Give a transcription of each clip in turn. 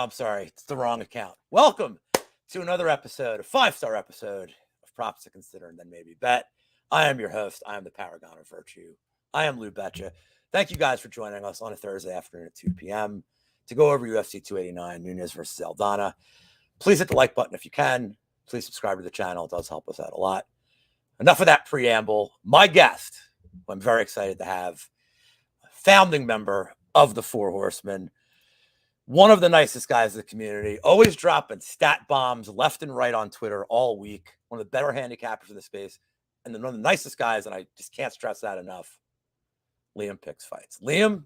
I'm sorry. It's the wrong account. Welcome to another episode, a 5-star episode of Props to Consider and Then Maybe Bet. I am your host. I am the paragon of virtue. I am Lou Betya. Thank you guys for joining us on a Thursday afternoon at 2 p.m. to go over UFC 289, Nunes versus Aldana. Please hit the like button if you can. Please subscribe to the channel. It does help us out a lot. Enough of that preamble. My guest, who I'm very excited to have, a founding member of the Four Horsemen, one of the nicest guys in the community, always dropping stat bombs left and right on Twitter all week. One of the better handicappers in the space, and one of the nicest guys, and I just can't stress that enough. Liam picks fights. Liam,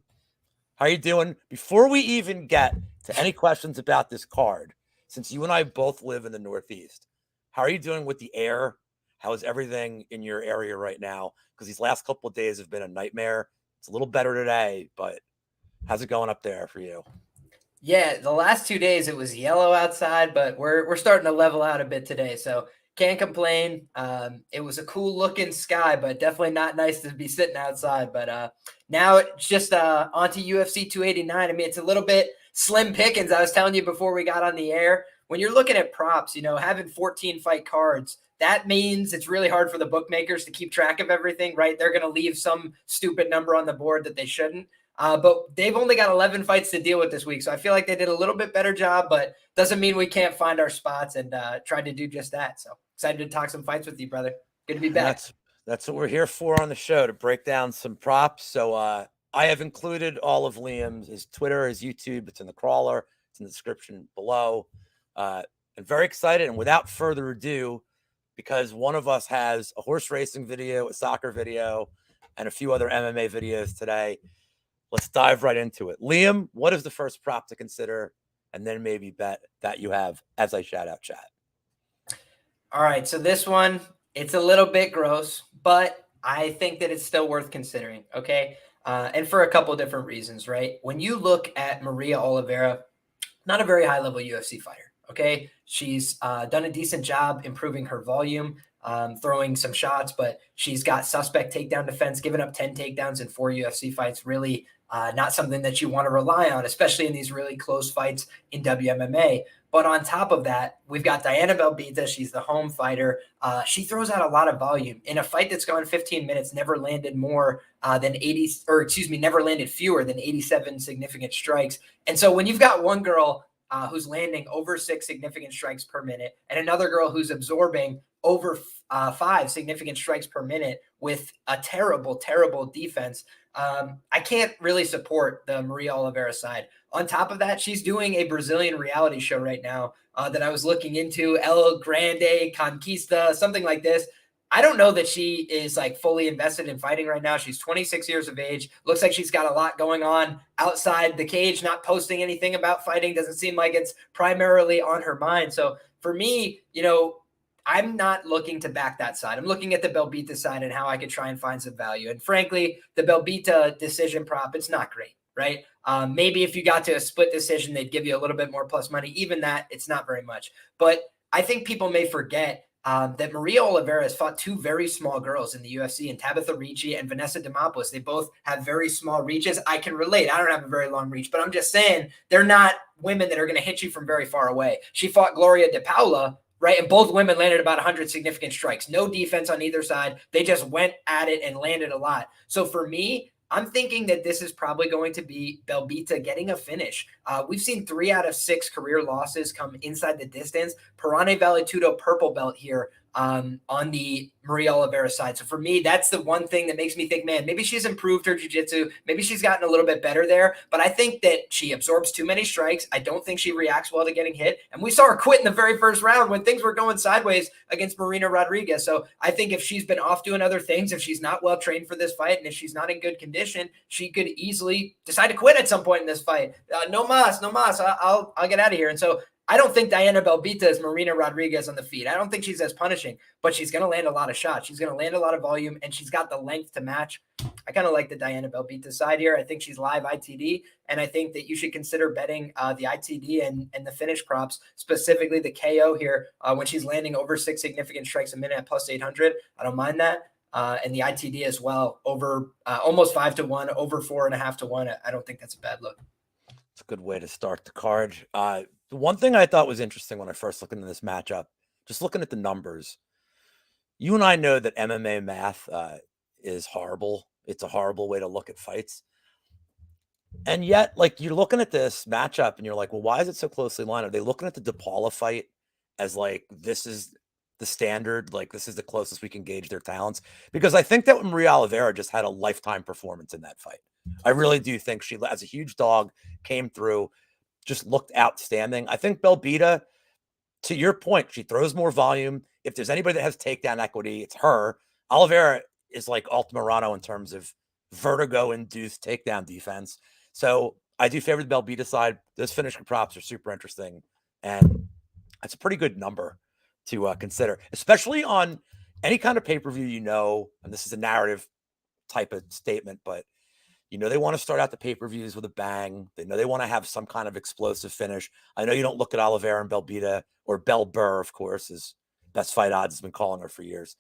how are you doing? Before we even get to any questions about this card, since you and I both live in the Northeast, how are you doing with the air? How is everything in your area right now? Because these last couple of days have been a nightmare. It's a little better today, but how's it going up there for you? Yeah, the last 2 days it was yellow outside, but we're starting to level out a bit today, so can't complain. It was a cool looking sky, but definitely not nice to be sitting outside. But now it's just onto UFC 289. I mean, it's a little bit slim pickings. I was telling you before we got on the air, when you're looking at props, having 14 fight cards, that means it's really hard for the bookmakers to keep track of everything, right? They're going to leave some stupid number on the board that they shouldn't. But they've only got 11 fights to deal with this week. So I feel like they did a little bit better job, but doesn't mean we can't find our spots and try to do just that. So excited to talk some fights with you, brother. Good to be back. That's what we're here for on the show, to break down some props. So I have included all of Liam's, his Twitter, his YouTube. It's in the crawler. It's in the description below. I'm very excited. And without further ado, because one of us has a horse racing video, a soccer video, and a few other MMA videos today, let's dive right into it. Liam, what is the first prop to consider and then maybe bet that you have as I shout out chat? All right. So this one, it's a little bit gross, but I think that it's still worth considering. Okay. And for a couple of different reasons, right? When you look at Maria Oliveira, not a very high level UFC fighter. Okay. She's done a decent job improving her volume, throwing some shots, but she's got suspect takedown defense, giving up 10 takedowns in 4 UFC fights. Really not something that you want to rely on, especially in these really close fights in WMMA. But on top of that, we've got Diana Bellbita. She's the home fighter. She throws out a lot of volume. In a fight that's gone 15 minutes, never landed more than 80, or excuse me, never landed fewer than 87 significant strikes. And so when you've got one girl who's landing over 6 significant strikes per minute, and another girl who's absorbing over 5 significant strikes per minute with a terrible, terrible defense, I can't really support the Maria Oliveira side. On top of that, she's doing a Brazilian reality show right now that I was looking into, El Grande Conquista, something like this. I don't know that she is like fully invested in fighting right now. She's 26 years of age. Looks like she's got a lot going on outside the cage, not posting anything about fighting. Doesn't seem like it's primarily on her mind. So for me, I'm not looking to back that side. I'm looking at the Bellbita side and how I could try and find some value. And frankly, the Bellbita decision prop, it's not great, right? Maybe if you got to a split decision, they'd give you a little bit more plus money. Even that, it's not very much. But I think people may forget that Maria Oliveira has fought 2 very small girls in the UFC, and Tabitha Ricci and Vanessa Demopoulos. They both have very small reaches. I can relate. I don't have a very long reach, but I'm just saying they're not women that are going to hit you from very far away. She fought Gloria De Paula, right? And both women landed about 100 significant strikes. No defense on either side. They just went at it and landed a lot. So for me, I'm thinking that this is probably going to be Bellbita getting a finish. We've seen 3 out of 6 career losses come inside the distance. Perane Valetudo purple belt here on the Maria Oliveira side. So for me, that's the one thing that makes me think, man, maybe she's improved her jiu-jitsu. Maybe she's gotten a little bit better there. But I think that she absorbs too many strikes. I don't think she reacts well to getting hit. And we saw her quit in the very first round when things were going sideways against Marina Rodriguez. So I think if she's been off doing other things, if she's not well trained for this fight, and if she's not in good condition, she could easily decide to quit at some point in this fight. No mas. I'll get out of here. And so I don't think Diana Bellbita is Marina Rodriguez on the feet. I don't think she's as punishing, but she's going to land a lot of shots. She's going to land a lot of volume, and she's got the length to match. I kind of like the Diana Bellbita side here. I think she's live ITD, and I think that you should consider betting the ITD and the finish props, specifically the KO here when she's landing over 6 significant strikes a minute at plus 800. I don't mind that. And the ITD as well, over almost 5-1, over 4.5-1. I don't think that's a bad look. It's a good way to start the card. The one thing I thought was interesting when I first looked into this matchup, just looking at the numbers, you and I know that MMA math is horrible. It's a horrible way to look at fights. And yet, like, you're looking at this matchup and you're like, well, why is it so closely lined? Are they looking at the DePaula fight as like, this is the standard? Like, this is the closest we can gauge their talents? Because I think that Maria Oliveira just had a lifetime performance in that fight. I really do think she, as a huge dog, came through, just looked outstanding. I think Bellbita, to your point, she throws more volume. If there's anybody that has takedown equity, it's her. Oliveira is like Altamirano in terms of vertigo-induced takedown defense. So I do favor the Bellbita side. Those finisher props are super interesting, and that's a pretty good number to consider, especially on any kind of pay-per-view, and this is a narrative type of statement, but they want to start out the pay-per-views with a bang. They know they want to have some kind of explosive finish. I know you don't look at Oliveira and Bellbita, or Bell Burr, of course, as Best Fight Odds has been calling her for years.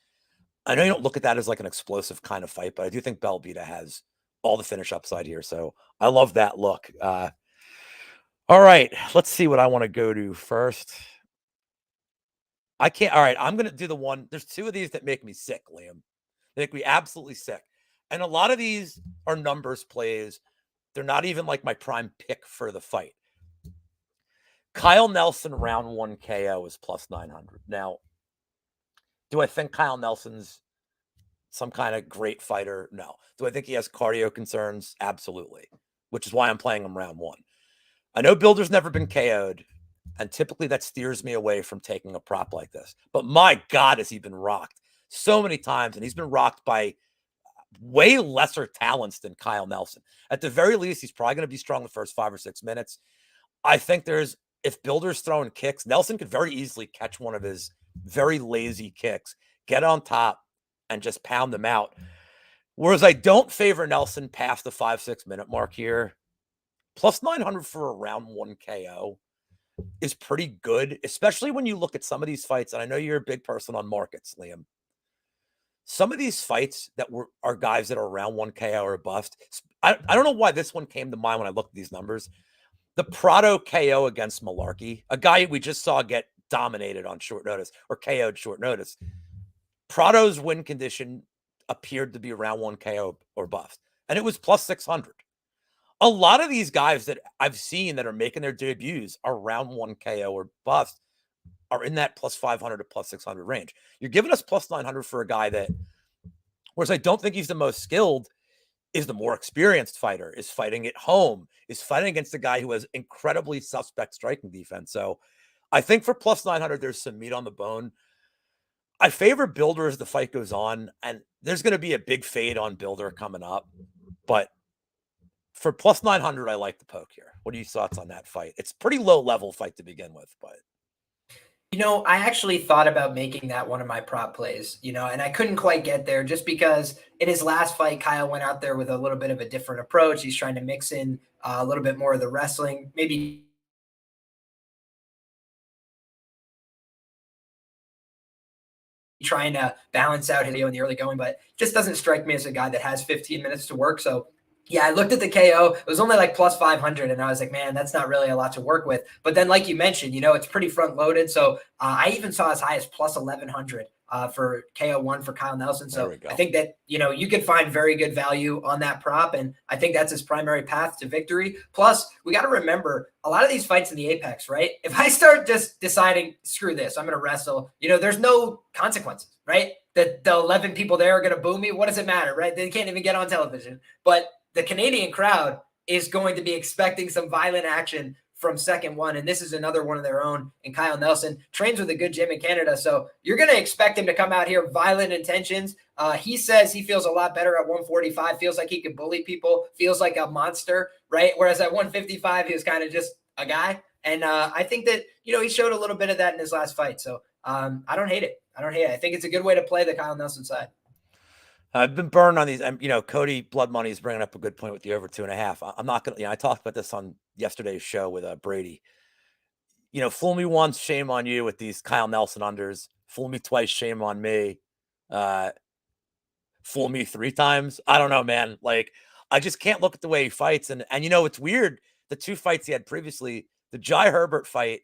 I know you don't look at that as like an explosive kind of fight, but I do think Bellbita has all the finish upside here. So I love that look. All right, let's see what I want to go to first. I can't. All right, I'm going to do the one. There's two of these that make me sick, Liam. They make me absolutely sick. And a lot of these are numbers plays. They're not even like my prime pick for the fight. Kyle Nelson round 1 KO is plus 900. Now, do I think Kyle Nelson's some kind of great fighter? No. Do I think he has cardio concerns? Absolutely. Which is why I'm playing him round 1. I know Builder's never been KO'd, and typically that steers me away from taking a prop like this. But my God, has he been rocked so many times, and he's been rocked by way lesser talents than Kyle Nelson. At the very least, he's probably going to be strong the first 5 or 6 minutes. I think if Builder's throwing kicks, Nelson could very easily catch one of his very lazy kicks, get on top, and just pound them out. Whereas I don't favor Nelson past the 5-6 minute mark here. Plus 900 for a round 1 KO is pretty good, especially when you look at some of these fights. And I know you're a big person on markets, Liam. Some of these fights that are guys that are around 1 KO or bust. I don't know why this one came to mind when I looked at these numbers. The Prado KO against Malarkey, a guy we just saw get dominated on short notice or KO'd short notice. Prado's win condition appeared to be around 1 KO or bust, and it was plus 600. A lot of these guys that I've seen that are making their debuts around 1 KO or bust are in that plus 500 to plus 600 range. You're giving us plus 900 for a guy that, whereas I don't think he's the most skilled, is the more experienced fighter, is fighting at home, is fighting against a guy who has incredibly suspect striking defense. So I think for plus 900, there's some meat on the bone. I favor Builder as the fight goes on, and there's going to be a big fade on Builder coming up. But for plus 900, I like the poke here. What are your thoughts on that fight? It's a pretty low level fight to begin with, but I actually thought about making that one of my prop plays, and I couldn't quite get there just because in his last fight, Kyle went out there with a little bit of a different approach. He's trying to mix in a little bit more of the wrestling, maybe trying to balance out his in the early going, but just doesn't strike me as a guy that has 15 minutes to work. So yeah, I looked at the KO. It was only like plus 500, and I was like, man, that's not really a lot to work with. But then, like you mentioned, it's pretty front loaded. So I even saw as high as plus 1100 for KO1 for Kyle Nelson. So I think that, you can find very good value on that prop, and I think that's his primary path to victory. Plus, we got to remember a lot of these fights in the Apex, right? If I start just deciding, screw this, I'm going to wrestle, there's no consequences, right? The 11 people there are going to boo me. What does it matter, right? They can't even get on television. But the Canadian crowd is going to be expecting some violent action from second one. And this is another one of their own. And Kyle Nelson trains with a good gym in Canada. So you're going to expect him to come out here, violent intentions. He says he feels a lot better at 145, feels like he can bully people, feels like a monster, right? Whereas at 155, he was kind of just a guy. And I think that, he showed a little bit of that in his last fight. So I don't hate it. I think it's a good way to play the Kyle Nelson side. I've been burned on these. Cody Blood Money is bringing up a good point with the over 2.5. I'm not going to, I talked about this on yesterday's show with Brady. Fool me once, shame on you with these Kyle Nelson unders. Fool me twice, shame on me. Fool me 3 times. I don't know, man. Like, I just can't look at the way he fights. And it's weird the 2 fights he had previously, the Jai Herbert fight,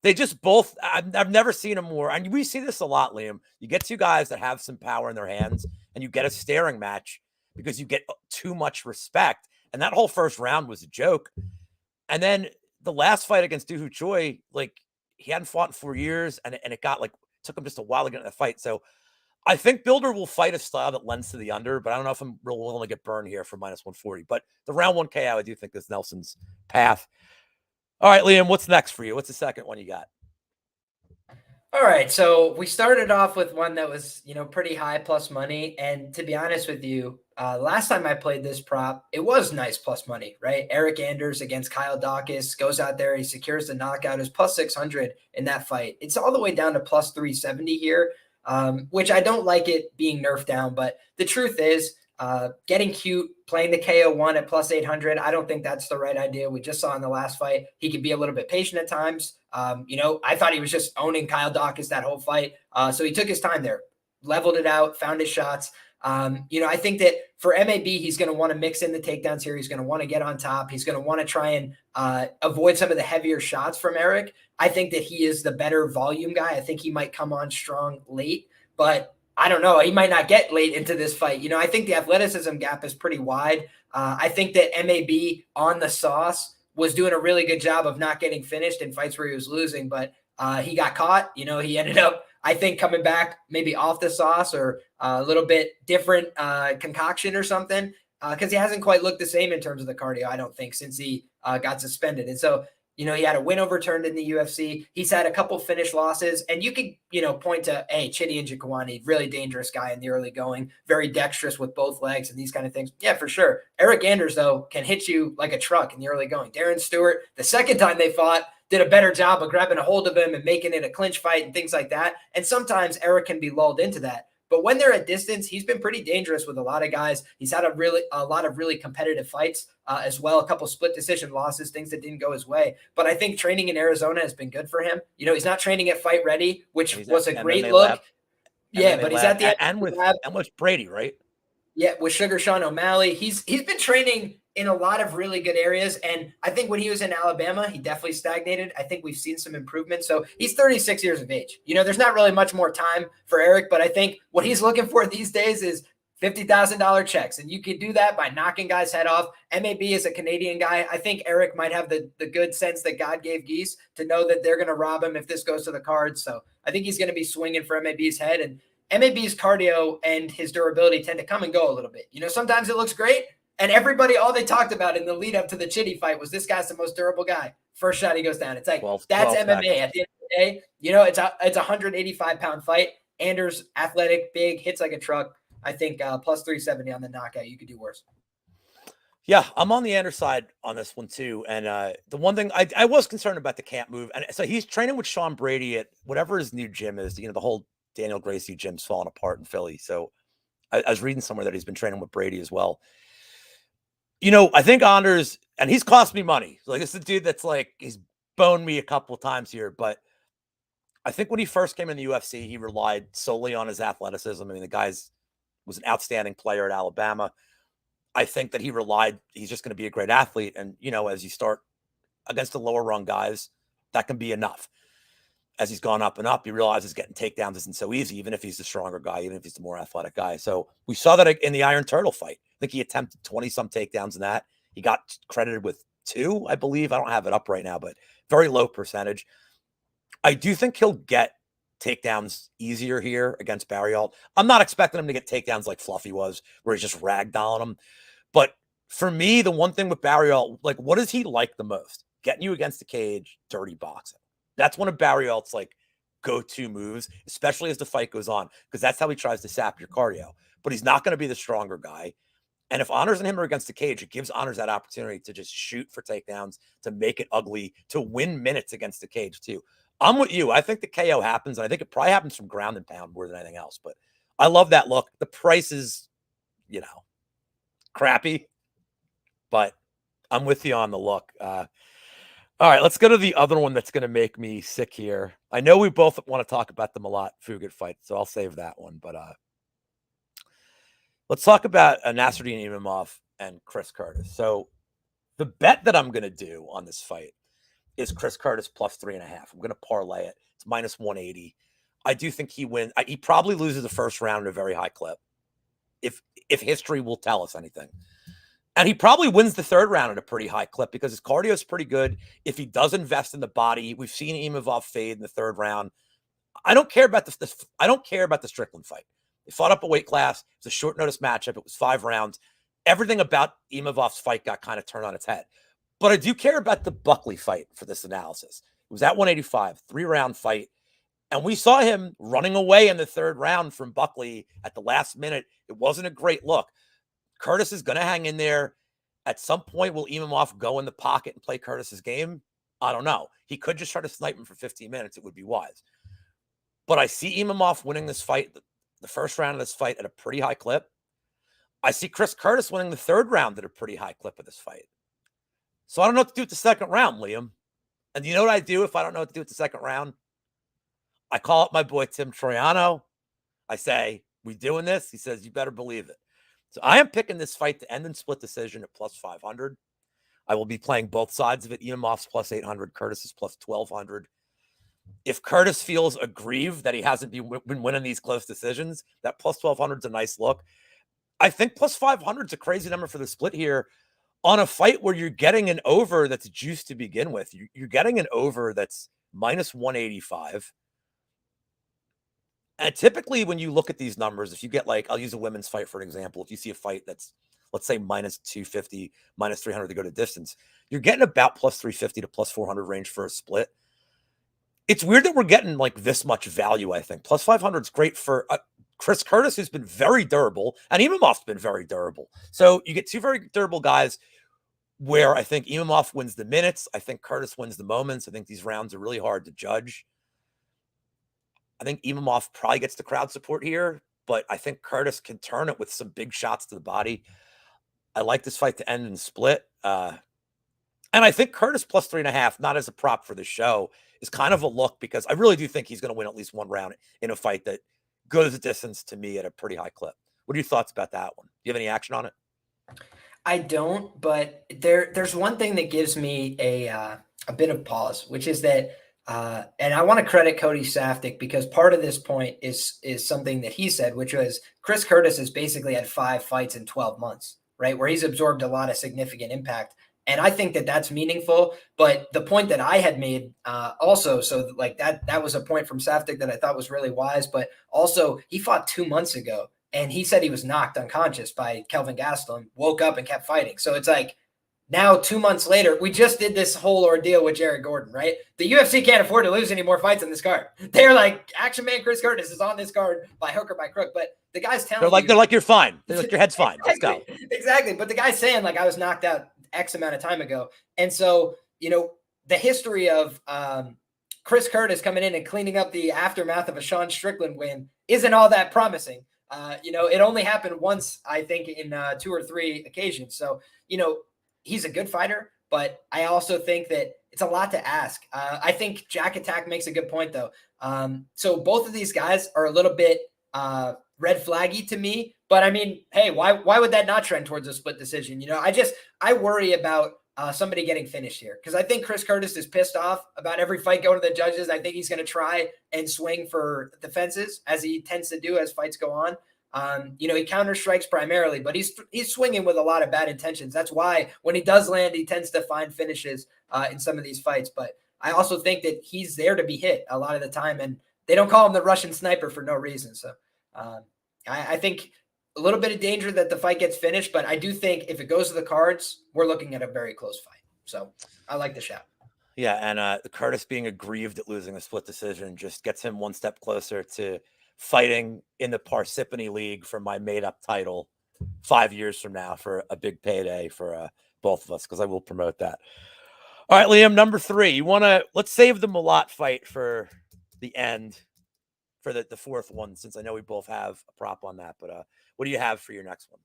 they just both, I've never seen them more. And we see this a lot, Liam. You get 2 guys that have some power in their hands and you get a staring match because you get too much respect. And that whole first round was a joke. And then the last fight against Doo Ho Choi, like, he hadn't fought in 4 years, and it got like, took him just a while to get in the fight. So I think Bilder will fight a style that lends to the under, but I don't know if I'm real willing to get burned here for minus 140. But the round 1 KO, I do think is Nelson's path. All right, Liam, what's next for you? What's the second one you got? All right, so we started off with one that was, pretty high plus money. And to be honest with you, last time I played this prop, it was nice plus money, right? Eric Anders against Kyle Dawkins goes out there, he secures the knockout, is plus 600 in that fight. It's all the way down to plus 370 here, which I don't like it being nerfed down. But the truth is, getting cute, playing the KO1 at plus 800, I don't think that's the right idea. We just saw in the last fight, he could be a little bit patient at times. I thought he was just owning Kyle Dawkins that whole fight. So he took his time there, leveled it out, found his shots. I think that for MAB, he's going to want to mix in the takedowns here. He's going to want to get on top. He's going to want to try and avoid some of the heavier shots from Eric. I think that he is the better volume guy. I think he might come on strong late, but I don't know. He might not get late into this fight. I think the athleticism gap is pretty wide. I think that MAB on the sauce was doing a really good job of not getting finished in fights where he was losing, but he got caught. He ended up, I think, coming back maybe off the sauce or a little bit different concoction or something, because he hasn't quite looked the same in terms of the cardio, I don't think, since he got suspended. And so, he had a win overturned in the UFC. He's had a couple finish losses, and you could, point to, hey, Chidi Njokuani, really dangerous guy in the early going, very dexterous with both legs and these kind of things. Yeah, for sure. Eric Anders, though, can hit you like a truck in the early going. Darren Stewart, the second time they fought, did a better job of grabbing a hold of him and making it a clinch fight and things like that. And sometimes Eric can be lulled into that. But when they're at distance, he's been pretty dangerous with a lot of guys. He's had a lot of really competitive fights as well, a couple split decision losses, things that didn't go his way. But I think training in Arizona has been good for him. He's not training at Fight Ready, which was a great look. Lab. Yeah, but he's at the and with Brady, right? Yeah, with Sugar Sean O'Malley. He's been training in a lot of really good areas. And I think when he was in Alabama, he definitely stagnated. I think we've seen some improvement. So he's 36 years of age. There's not really much more time for Eric, but I think what he's looking for these days is $50,000 checks. And you can do that by knocking guys' head off. MAB is a Canadian guy. I think Eric might have the good sense that God gave Geese to know that they're going to rob him if this goes to the cards. So I think he's going to be swinging for MAB's head. And MAB's cardio and his durability tend to come and go a little bit. Sometimes it looks great. And everybody, all they talked about in the lead up to the Chitty fight was this guy's the most durable guy. First shot, he goes down. It's like, that's MMA. At the end of the day, it's a 185-pound fight. Anders, athletic, big, hits like a truck. I think plus 370 on the knockout. You could do worse. Yeah, I'm on the Anders side on this one too. And the one thing I was concerned about the camp move. And so he's training with Sean Brady at whatever his new gym is. The whole Daniel Gracie gym's falling apart in Philly. So I was reading somewhere that he's been training with Brady as well. I think Anders, and he's cost me money. Like, this is a dude that's like, he's boned me a couple of times here, but I think when he first came in the UFC, he relied solely on his athleticism. I mean, the guy's was an outstanding player at Alabama. I think that he's just going to be a great athlete. And, as you start against the lower rung guys, that can be enough. As he's gone up and up, he realizes getting takedowns isn't so easy, even if he's the stronger guy, even if he's the more athletic guy. So we saw that in the Iron Turtle fight. I think he attempted 20-some takedowns in that. He got credited with 2, I believe. I don't have it up right now, but very low percentage. I do think he'll get takedowns easier here against Barriault. I'm not expecting him to get takedowns like Fluffy was, where he's just ragdolling him. But for me, the one thing with Barriault, like, what does he like the most? Getting you against the cage, dirty boxing. That's one of Barriault's like go-to moves, especially as the fight goes on, because that's how he tries to sap your cardio. But he's not going to be the stronger guy. And if Anders and him are against the cage, it gives Anders that opportunity to just shoot for takedowns, to make it ugly, to win minutes against the cage too. I'm with you. I think the KO happens, and I think it probably happens from ground and pound more than anything else. But I love that look. The price is, crappy, but I'm with you on the look. All right, let's go to the other one that's going to make me sick here. I know we both want to talk about the Malott Fugitt fight, so I'll save that one. But let's talk about Nasruddin Imavov and Chris Curtis. So The bet that I'm going to do on this fight is Chris Curtis plus 3.5. I'm going to parlay it. It's minus 180. I do think he wins. He probably loses the first round at a very high clip, if history will tell us anything. And he probably wins the third round at a pretty high clip because his cardio is pretty good. If he does invest in the body, we've seen Imavov fade in the third round. I don't care about I don't care about the Strickland fight. They fought up a weight class. It was a short notice matchup. It was 5 rounds. Everything about Imavov's fight got kind of turned on its head. But I do care about the Buckley fight for this analysis. It was at 185, 3-round fight. And we saw him running away in the third round from Buckley at the last minute. It wasn't a great look. Curtis is going to hang in there. At some point, will Imavov go in the pocket and play Curtis's game? I don't know. He could just try to snipe him for 15 minutes. It would be wise. But I see Imavov winning this fight, the first round of this fight, at a pretty high clip. I see Chris Curtis winning the third round at a pretty high clip of this fight. So I don't know what to do with the second round, Liam. And you know what I do if I don't know what to do with the second round? I call up my boy Tim Troiano. I say, we doing this? He says, you better believe it. So I am picking this fight to end in split decision at plus 500. I will be playing both sides of it. Imavov's plus 800. Curtis is plus 1,200. If Curtis feels aggrieved that he hasn't been winning these close decisions, that plus 1,200 is a nice look. I think plus 500 is a crazy number for the split here on a fight where you're getting an over that's juiced to begin with. You're getting an over that's minus 185. And typically when you look at these numbers, if you get like, I'll use a women's fight for an example. If you see a fight that's, let's say, minus 250, minus 300 to go to distance, you're getting about plus 350 to plus 400 range for a split. It's weird that we're getting like this much value, I think. Plus 500 is great for Chris Curtis, who's been very durable, and Imavov's been very durable. So you get two very durable guys where I think Imavov wins the minutes. I think Curtis wins the moments. I think these rounds are really hard to judge. I think Imavov probably gets the crowd support here, but I think Curtis can turn it with some big shots to the body. I like this fight to end in split. And I think Curtis plus 3.5, not as a prop for the show, is kind of a look because I really do think he's going to win at least one round in a fight that goes the distance to me at a pretty high clip. What are your thoughts about that one? Do you have any action on it? I don't, but there's one thing that gives me a bit of pause, which is that, and I want to credit Cody Safdie because part of this point is something that he said, which was Chris Curtis has basically had 5 fights in 12 months, right? Where he's absorbed a lot of significant impact. And I think that that's meaningful. But the point that I had made also, so like that was a point from Safdie that I thought was really wise. But also he fought 2 months ago and he said he was knocked unconscious by Kelvin Gastelum, woke up and kept fighting. So it's like now 2 months later, we just did this whole ordeal with Jared Gordon, right? The UFC can't afford to lose any more fights on this card. They're like, Action Man Chris Curtis is on this card by hook or by crook. But the guy's telling they're like, you're fine. They're like, your head's fine. Exactly. Let's go. Exactly. But the guy's saying like, I was knocked out X amount of time ago. And so, you know, the history of Chris Curtis coming in and cleaning up the aftermath of a Sean Strickland win isn't all that promising. You know, it only happened once, I think, in 2 or 3 occasions. So, you know, he's a good fighter, but I also think that it's a lot to ask. I think Jack Attack makes a good point, though. So both of these guys are a little bit red flaggy to me. But I mean, hey, why would that not trend towards a split decision? You know, I worry about somebody getting finished here because I think Chris Curtis is pissed off about every fight going to the judges. I think he's going to try and swing for the fences as he tends to do as fights go on. You know, he counter strikes primarily, but he's swinging with a lot of bad intentions. That's why when he does land, he tends to find finishes in some of these fights. But I also think that he's there to be hit a lot of the time, and they don't call him the Russian sniper for no reason. So I think a little bit of danger that the fight gets finished, but I do think if it goes to the cards, we're looking at a very close fight. So I like the shot. Yeah, and Curtis being aggrieved at losing a split decision just gets him one step closer to fighting in the Parsippany League for my made-up title 5 years from now for a big payday for both of us, because I will promote that. All right, Liam, number 3. Let's save the Malott fight for the end, for the 4th one, since I know we both have a prop on that. But what do you have for your next one?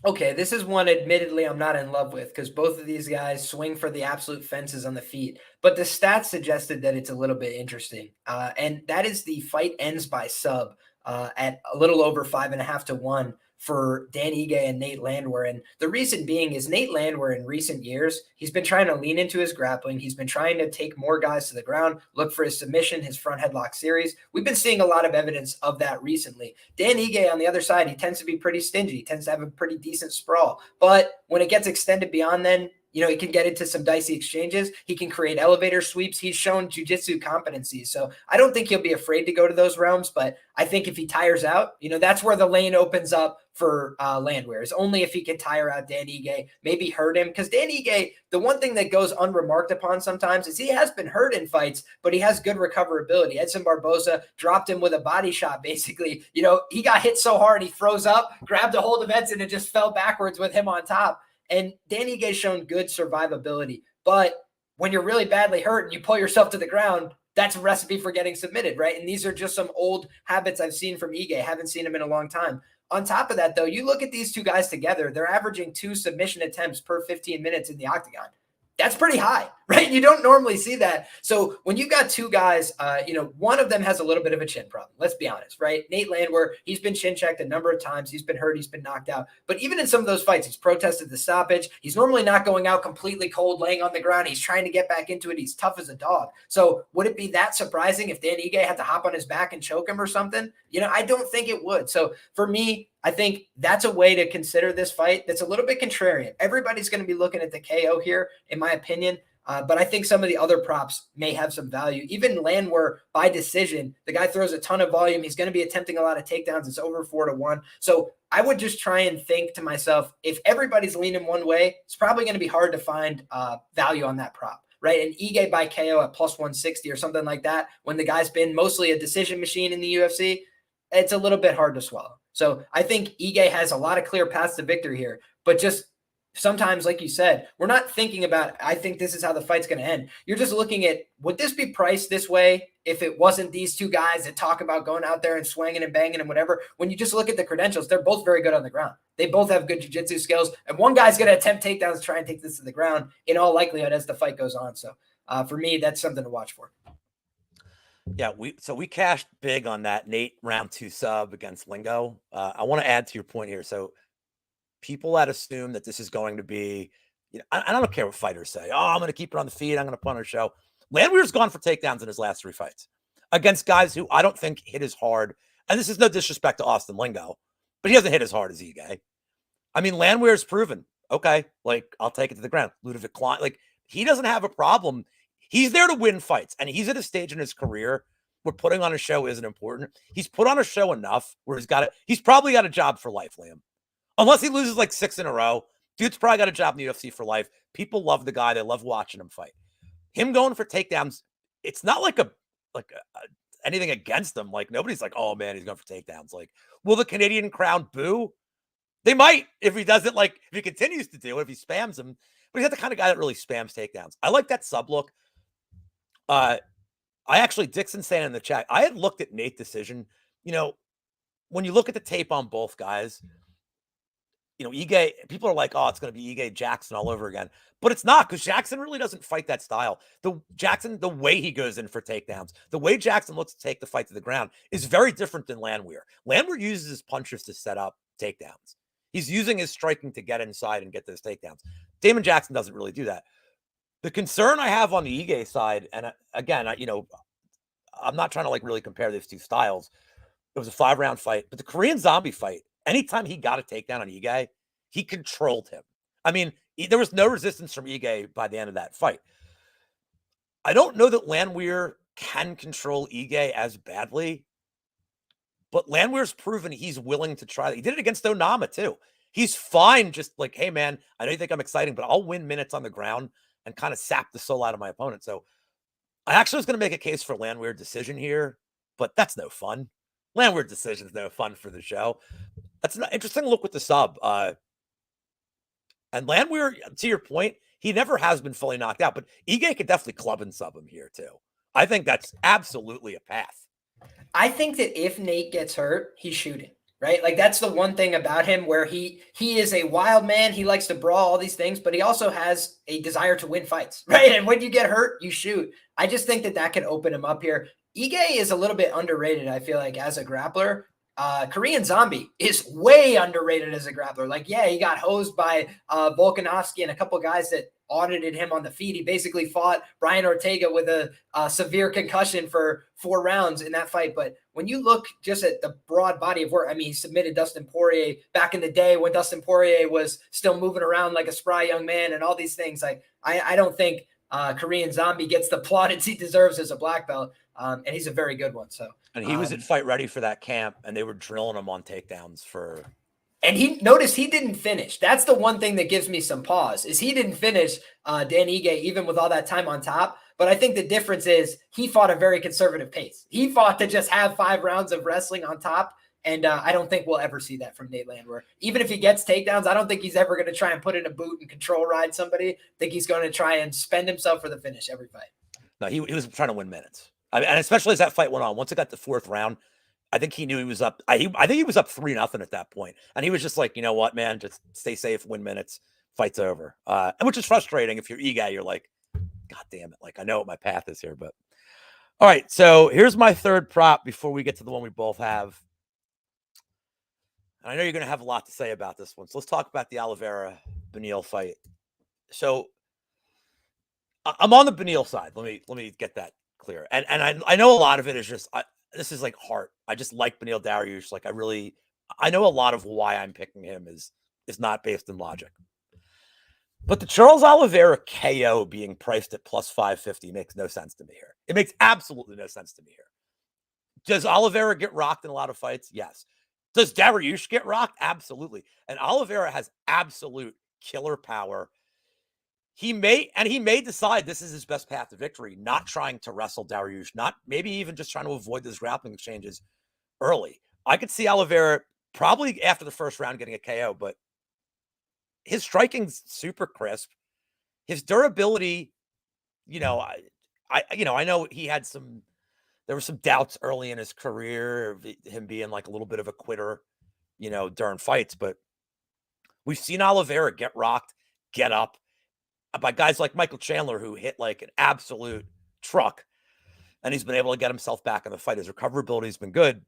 Okay, this is one admittedly I'm not in love with because both of these guys swing for the absolute fences on the feet. But the stats suggested that it's a little bit interesting. And that is the fight ends by sub at a little over 5.5 to 1 for Dan Ige and Nate Landwehr. And the reason being is Nate Landwehr in recent years, he's been trying to lean into his grappling. He's been trying to take more guys to the ground, look for his submission, his front headlock series. We've been seeing a lot of evidence of that recently. Dan Ige on the other side, he tends to be pretty stingy. He tends to have a pretty decent sprawl. But when it gets extended beyond then, you know, he can get into some dicey exchanges. He can create elevator sweeps. He's shown jiu-jitsu competencies. So I don't think he'll be afraid to go to those realms, but I think if he tires out, you know, that's where the lane opens up for Landwehr, is only if he can tire out Dan Ige, maybe hurt him. Because Dan Ige, the one thing that goes unremarked upon sometimes is he has been hurt in fights, but he has good recoverability. Edson Barboza dropped him with a body shot, basically. You know, he got hit so hard, he froze up, grabbed a hold of Edson, and just fell backwards with him on top. And Dan Ige's shown good survivability. But when you're really badly hurt and you pull yourself to the ground, that's a recipe for getting submitted, right? And these are just some old habits I've seen from Ige. Haven't seen him in a long time. On top of that, though, you look at these two guys together, they're averaging 2 submission attempts per 15 minutes in the octagon. That's pretty high, right? You don't normally see that. So when you got two guys, you know, one of them has a little bit of a chin problem. Let's be honest, right? Nate Landwehr, he's been chin checked a number of times. He's been hurt. He's been knocked out. But even in some of those fights, he's protested the stoppage. He's normally not going out completely cold, laying on the ground. He's trying to get back into it. He's tough as a dog. So would it be that surprising if Dan Ige had to hop on his back and choke him or something? You know, I don't think it would. So for me, I think that's a way to consider this fight that's a little bit contrarian. Everybody's going to be looking at the KO here, in my opinion. But I think some of the other props may have some value. Even Landwehr by decision, the guy throws a ton of volume. He's going to be attempting a lot of takedowns. It's over 4-1. So I would just try and think to myself, if everybody's leaning one way, it's probably going to be hard to find value on that prop, right? And Ige by KO at plus 160 or something like that, when the guy's been mostly a decision machine in the UFC, it's a little bit hard to swallow. So I think Ige has a lot of clear paths to victory here, but just sometimes, like you said, we're not thinking about, I think this is how the fight's going to end. You're just looking at, would this be priced this way if it wasn't these two guys that talk about going out there and swinging and banging and whatever? When you just look at the credentials, they're both very good on the ground. They both have good jiu-jitsu skills, and one guy's going to attempt takedowns to try and take this to the ground in all likelihood as the fight goes on. So for me, that's something to watch for. Yeah, we cashed big on that Nate round 2 sub against Lingo. I want to add to your point here. So people that assume that this is going to be, you know, I don't care what fighters say. Oh, I'm going to keep it on the feet. I'm going to put on a show. Landwehr's gone for takedowns in his last 3 fights against guys who I don't think hit as hard. And this is no disrespect to Austin Lingo, but he hasn't hit as hard as Ige. I mean, Landwehr's proven, okay, like, I'll take it to the ground. Ludovic Klein, like, he doesn't have a problem. He's there to win fights, and he's at a stage in his career where putting on a show isn't important. He's put on a show enough where he's probably got a job for life, Liam. Unless he loses like 6 in a row, dude's probably got a job in the UFC for life. People love the guy. They love watching him fight. Him going for takedowns, it's not like anything against him. Like, nobody's like, oh man, he's going for takedowns. Like, will the Canadian crowd boo? They might if he does it, like, if he continues to do it, if he spams them. But he's not the kind of guy that really spams takedowns. I like that sub look. Dixon saying in the chat, I had looked at Nate's decision. You know, when you look at the tape on both guys, you know, Ige, people are like, oh, it's going to be Ige Jackson all over again. But it's not, because Jackson really doesn't fight that style. The way he goes in for takedowns, the way Jackson looks to take the fight to the ground is very different than Landwehr. Landwehr uses his punches to set up takedowns. He's using his striking to get inside and get those takedowns. Damon Jackson doesn't really do that. The concern I have on the Ige side, and again, you know, I'm not trying to like really compare these two styles. It was a 5-round fight, but the Korean Zombie fight, anytime he got a takedown on Ige, he controlled him. I mean, there was no resistance from Ige by the end of that fight. I don't know that Landwehr can control Ige as badly, but Landwehr's proven he's willing to try. He did it against Onama too. He's fine, just like, hey man, I know you think I'm exciting, but I'll win minutes on the ground and kind of sap the soul out of my opponent. So I actually was going to make a case for Landwehr decision here, but that's no fun. Landwehr decision is no fun for the show. That's an interesting look with the sub. And Landwehr, to your point, he never has been fully knocked out, but Ige could definitely club and sub him here too. I think that's absolutely a path. I think that if Nate gets hurt, he's shooting, right? Like, that's the one thing about him where he is a wild man. He likes to brawl, all these things, but he also has a desire to win fights, right? And when you get hurt, you shoot. I just think that can open him up here. Ige is a little bit underrated, I feel like, as a grappler. Korean Zombie is way underrated as a grappler. Like, yeah, he got hosed by Volkanovski and a couple guys that audited him on the feet. He basically fought Brian Ortega with a severe concussion for 4 rounds in that fight. But when you look just at the broad body of work, I mean, he submitted Dustin Poirier back in the day when Dustin Poirier was still moving around like a spry young man and all these things. Like, I don't think Korean Zombie gets the plaudits he deserves as a black belt. And he's a very good one. So, and he was at Fight Ready for that camp, and they were drilling him on takedowns for. And he noticed he didn't finish. That's the one thing that gives me some pause is he didn't finish Dan Ige even with all that time on top. But I think the difference is he fought a very conservative pace. He fought to just have 5 rounds of wrestling on top. And I don't think we'll ever see that from Nate Landwehr. Even if he gets takedowns, I don't think he's ever going to try and put in a boot and control ride somebody. I think he's going to try and spend himself for the finish every fight. No, he was trying to win minutes. I mean, and especially as that fight went on, once it got to the 4th round, I think he knew he was up. I think he was up 3-0 at that point. And he was just like, you know what, man, just stay safe, win minutes, fight's over. And which is frustrating. If you're Ige, you're like, God damn it. Like, I know what my path is here, but all right. So here's my third prop before we get to the one we both have. And I know you're going to have a lot to say about this one. So let's talk about the Oliveira Beneil fight. So I'm on the Beneil side. Let me get that clear. And I know a lot of it is just this is like heart. I just like Beneil Dariush. Like I know a lot of why I'm picking him is not based in logic. But the Charles Oliveira KO being priced at plus 550 makes no sense to me here. It makes absolutely no sense to me here. Does Oliveira get rocked in a lot of fights? Yes. Does Dariush get rocked? Absolutely. And Oliveira has absolute killer power. He may decide this is his best path to victory, not trying to wrestle Dariush, not maybe even just trying to avoid those grappling exchanges early. I could see Oliveira probably after the first round getting a KO, but his striking's super crisp. His durability, I know he had there were some doubts early in his career of him being like a little bit of a quitter, during fights, but we've seen Oliveira get rocked, get up by guys like Michael Chandler, who hit like an absolute truck, and he's been able to get himself back in the fight. His recoverability has been good.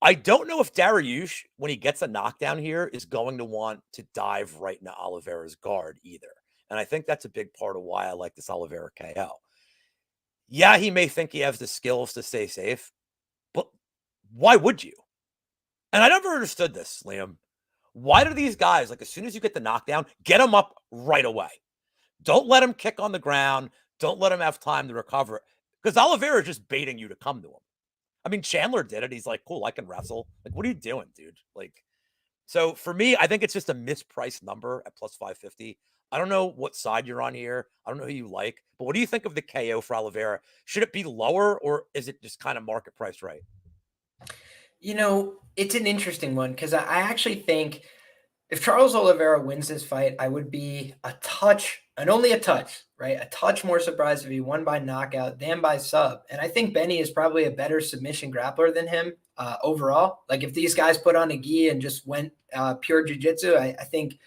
I don't know if Dariush, when he gets a knockdown here, is going to want to dive right into Oliveira's guard either. And I think that's a big part of why I like this Oliveira KO. Yeah, he may think he has the skills to stay safe, but why would you? And I never understood this, Liam. Why do these guys, like as soon as you get the knockdown, get them up right away? Don't let him kick on the ground. Don't let him have time to recover. Because Oliveira is just baiting you to come to him. I mean, Chandler did it. He's like, cool, I can wrestle. Like, what are you doing, dude? Like, so for me, I think it's just a mispriced number at plus 550. I don't know what side you're on here. I don't know who you like, but what do you think of the KO for Oliveira? Should it be lower or is it just kind of market price right? It's an interesting one because I actually think if Charles Oliveira wins this fight, I would be a touch, and only a touch, right? A touch more surprised if he won by knockout than by sub. And I think Benny is probably a better submission grappler than him overall. Like if these guys put on a gi and just went pure jiu-jitsu, I think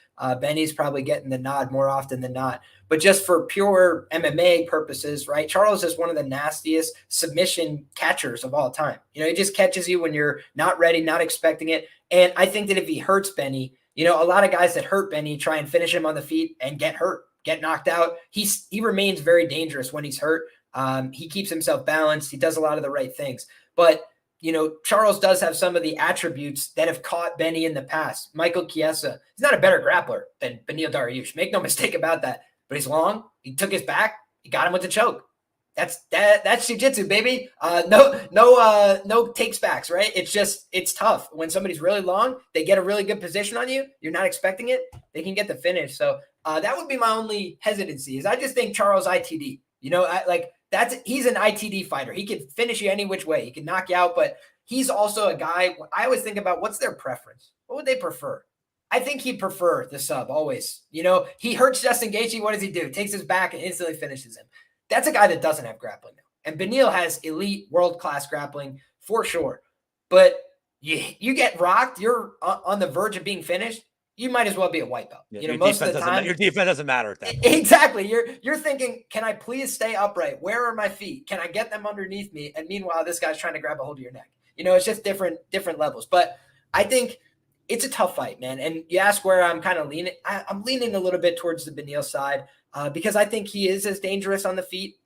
Benny's probably getting the nod more often than not. But just for pure MMA purposes, right? Charles is one of the nastiest submission catchers of all time. He just catches you when you're not ready, not expecting it. And I think that if he hurts Benny, a lot of guys that hurt Benny try and finish him on the feet and get hurt, get knocked out. He remains very dangerous when he's hurt. He keeps himself balanced. He does a lot of the right things. But, Charles does have some of the attributes that have caught Benny in the past. Michael Chiesa, he's not a better grappler than Beneil Dariush. Make no mistake about that. But he's long. He took his back. He got him with the choke. That's jiu-jitsu, baby. No takes backs, right? It's tough. When somebody's really long, they get a really good position on you. You're not expecting it. They can get the finish. So that would be my only hesitancy is I just think Charles ITD, he's an ITD fighter. He can finish you any which way. He can knock you out, but he's also a guy. I always think about what's their preference. What would they prefer? I think he'd prefer the sub always. He hurts Justin Gaethje. What does he do? Takes his back and instantly finishes him. That's a guy that doesn't have grappling now. And Beneil has elite world-class grappling for sure. But you get rocked, you're on the verge of being finished, you might as well be a white belt. Yeah, most of the time. Your defense doesn't matter at that point. Exactly. You're thinking, can I please stay upright? Where are my feet? Can I get them underneath me? And meanwhile, this guy's trying to grab a hold of your neck. It's just different levels. But I think it's a tough fight, man. And you ask where I'm kind of leaning. I'm leaning a little bit towards the Beneil side because I think he is as dangerous on the feet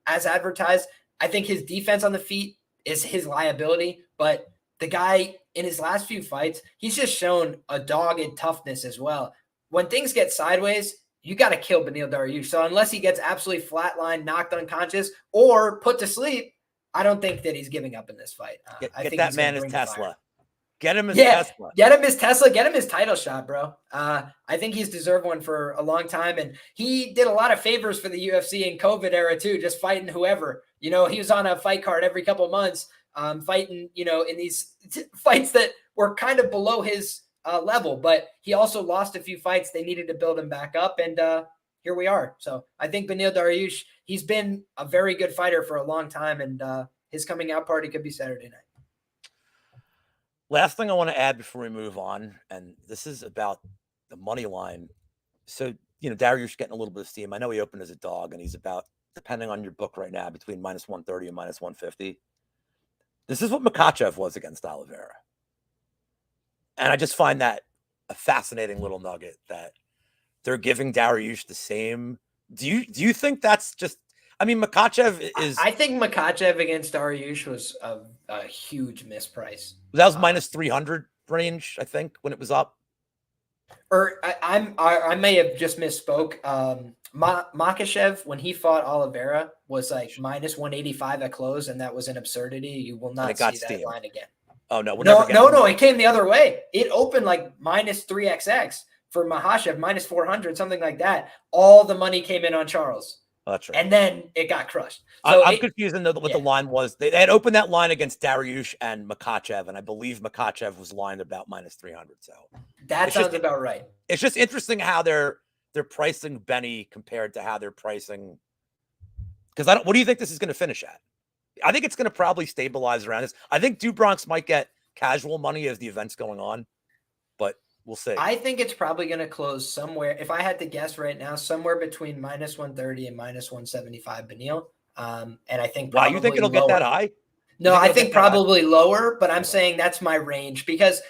as advertised. I think his defense on the feet is his liability, but the guy in his last few fights, he's just shown a dogged toughness as well. When things get sideways, you got to kill Beneil Dariush. So unless he gets absolutely flatlined, knocked unconscious, or put to sleep, I don't think that he's giving up in this fight. I think that man his Tesla. Get him his Tesla. Get him his Tesla. Get him his title shot, bro. I think he's deserved one for a long time. And he did a lot of favors for the UFC in COVID era too, just fighting whoever. He was on a fight card every couple of months, fighting, in these fights that were kind of below his level. But he also lost a few fights. They needed to build him back up. And here we are. So I think Beneil Dariush, he's been a very good fighter for a long time. And his coming out party could be Saturday night. Last thing I want to add before we move on, and this is about the money line. So, Dariush getting a little bit of steam. I know he opened as a dog, and he's about, depending on your book right now, between minus 130 and minus 150. This is what Makhachev was against Oliveira. And I just find that a fascinating little nugget that they're giving Dariush the same. Do you think that's just, Makhachev is... I think Makhachev against Dariush was a huge misprice. That was minus 300 range, I think, when it was up. Or I may have just misspoke. Makhachev, when he fought Oliveira, was like minus 185 at close, and that was an absurdity. You will not see that line again. Oh, no. No, it came the other way. It opened like minus 3XX for Makhachev, minus 400, something like that. All the money came in on Charles. Oh, that's right. And then it got crushed. So I'm confused in what the line was. They had opened that line against Dariush and Makhachev, and I believe Makhachev was lined about minus 300. So that sounds about right. It's just interesting how they're pricing Benny compared to how they're pricing. Because what do you think this is going to finish at? I think it's going to probably stabilize around this. I think Dubronx might get casual money as the event's going on, but we'll see. I think it's probably going to close somewhere, if I had to guess right now, somewhere between minus 130 and minus 175 Beneil. And I think probably you think it'll get that high? No, I think probably lower, but I'm saying that's my range because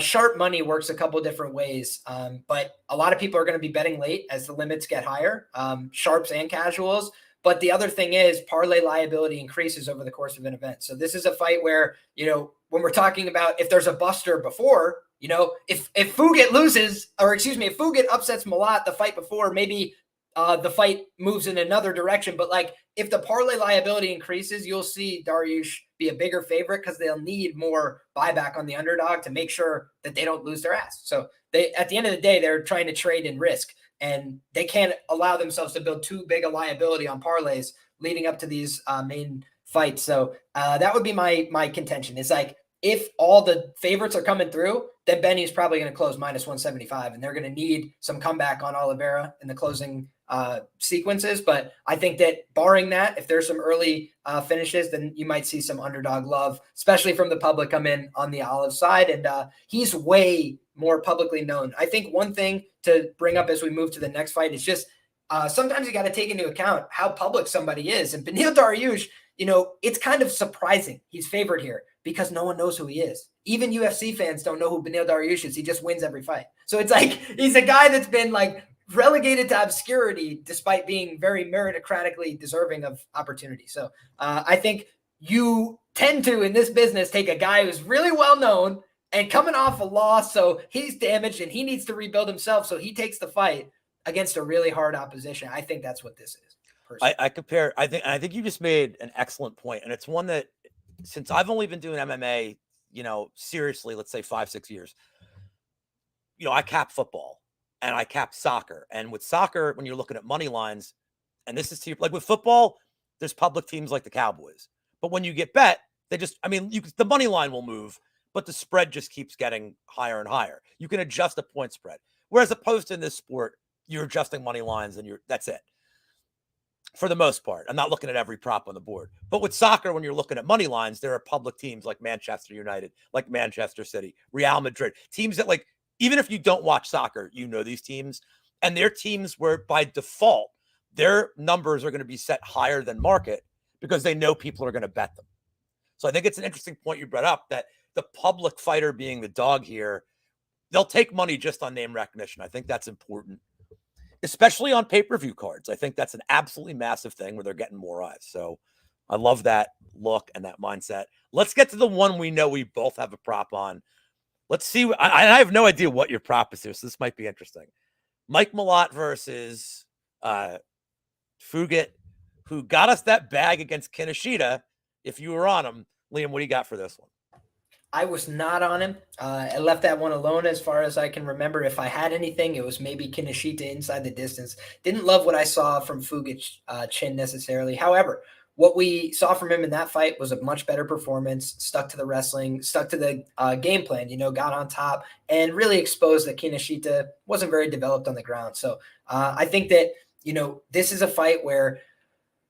sharp money works a couple different ways. But a lot of people are going to be betting late as the limits get higher, sharps and casuals. But the other thing is parlay liability increases over the course of an event. So this is a fight where, when we're talking about if there's a buster before, if Fugitt loses, or excuse me, if Fugitt upsets Malott the fight before, maybe the fight moves in another direction. But like if the parlay liability increases, you'll see Dariush be a bigger favorite because they'll need more buyback on the underdog to make sure that they don't lose their ass. So at the end of the day, they're trying to trade in risk. And they can't allow themselves to build too big a liability on parlays leading up to these main fights. So that would be my contention. It's like if all the favorites are coming through, then Benny's probably going to close minus 175, and they're going to need some comeback on Oliveira in the closing sequences. But I think that barring that, if there's some early finishes, then you might see some underdog love, especially from the public, come in on the Olive side. And he's way more publicly known. I think one thing to bring up as we move to the next fight is just sometimes you got to take into account how public somebody is. And Beneil Dariush, it's kind of surprising he's favored here because no one knows who he is. Even UFC fans don't know who Beneil Dariush is. He just wins every fight. So it's like he's a guy that's been like relegated to obscurity despite being very meritocratically deserving of opportunity. So I think you tend to, in this business, take a guy who's really well known and coming off a loss, so he's damaged and he needs to rebuild himself. So he takes the fight against a really hard opposition. I think that's what this is. I think you just made an excellent point, and it's one that since I've only been doing MMA, seriously, let's say 5-6 years, I cap football and I cap soccer, and with soccer, when you're looking at money lines, and this is like with football, there's public teams like the Cowboys, but when you get bet, the money line will move. But the spread just keeps getting higher and higher. You can adjust the point spread. Whereas opposed to in this sport, you're adjusting money lines and that's it. For the most part. I'm not looking at every prop on the board. But with soccer, when you're looking at money lines, there are public teams like Manchester United, like Manchester City, Real Madrid, teams that even if you don't watch soccer, these teams. And they're teams where by default, their numbers are going to be set higher than market because they know people are going to bet them. So I think it's an interesting point you brought up, that the public fighter being the dog here, they'll take money just on name recognition. I think that's important, especially on pay-per-view cards. I think that's an absolutely massive thing where they're getting more eyes. So I love that look and that mindset. Let's get to the one we know we both have a prop on. Let's see. I have no idea what your prop is here, so this might be interesting. Mike Malott versus Fugitt, who got us that bag against Kinoshita. If you were on him, Liam, what do you got for this one? I was not on him. I left that one alone as far as I can remember. If I had anything, it was maybe Kinoshita inside the distance. Didn't love what I saw from Fugitt's chin necessarily. However, what we saw from him in that fight was a much better performance, stuck to the wrestling, stuck to the game plan, got on top and really exposed that Kinoshita wasn't very developed on the ground. So I think that, this is a fight where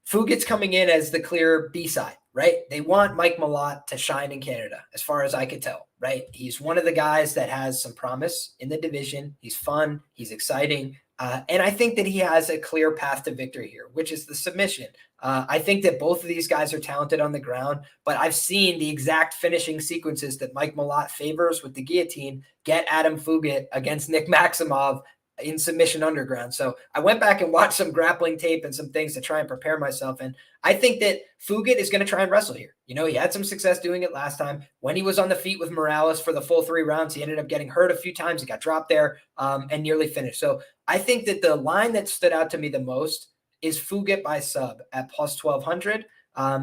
Fugitt's coming in as the clear B-side, right? They want Mike Malott to shine in Canada, as far as I could tell, right? He's one of the guys that has some promise in the division. He's fun. He's exciting. And I think that he has a clear path to victory here, which is the submission. I think that both of these guys are talented on the ground, but I've seen the exact finishing sequences that Mike Malott favors with the guillotine get Adam Fugitt against Nick Maximov in submission underground. So I went back and watched some grappling tape and some things to try and prepare myself. And I think that Fugitt is going to try and wrestle here. He had some success doing it last time. When he was on the feet with Morales for the full 3 rounds, he ended up getting hurt a few times. He got dropped there and nearly finished. So I think that the line that stood out to me the most is Fugitt by sub at plus 1,200.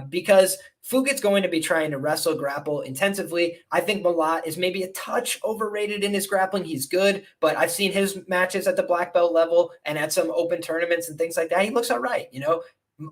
Because Fugitt's going to be trying to wrestle, grapple intensively. I think Malott is maybe a touch overrated in his grappling. He's good, but I've seen his matches at the black belt level and at some open tournaments and things like that. He looks all right.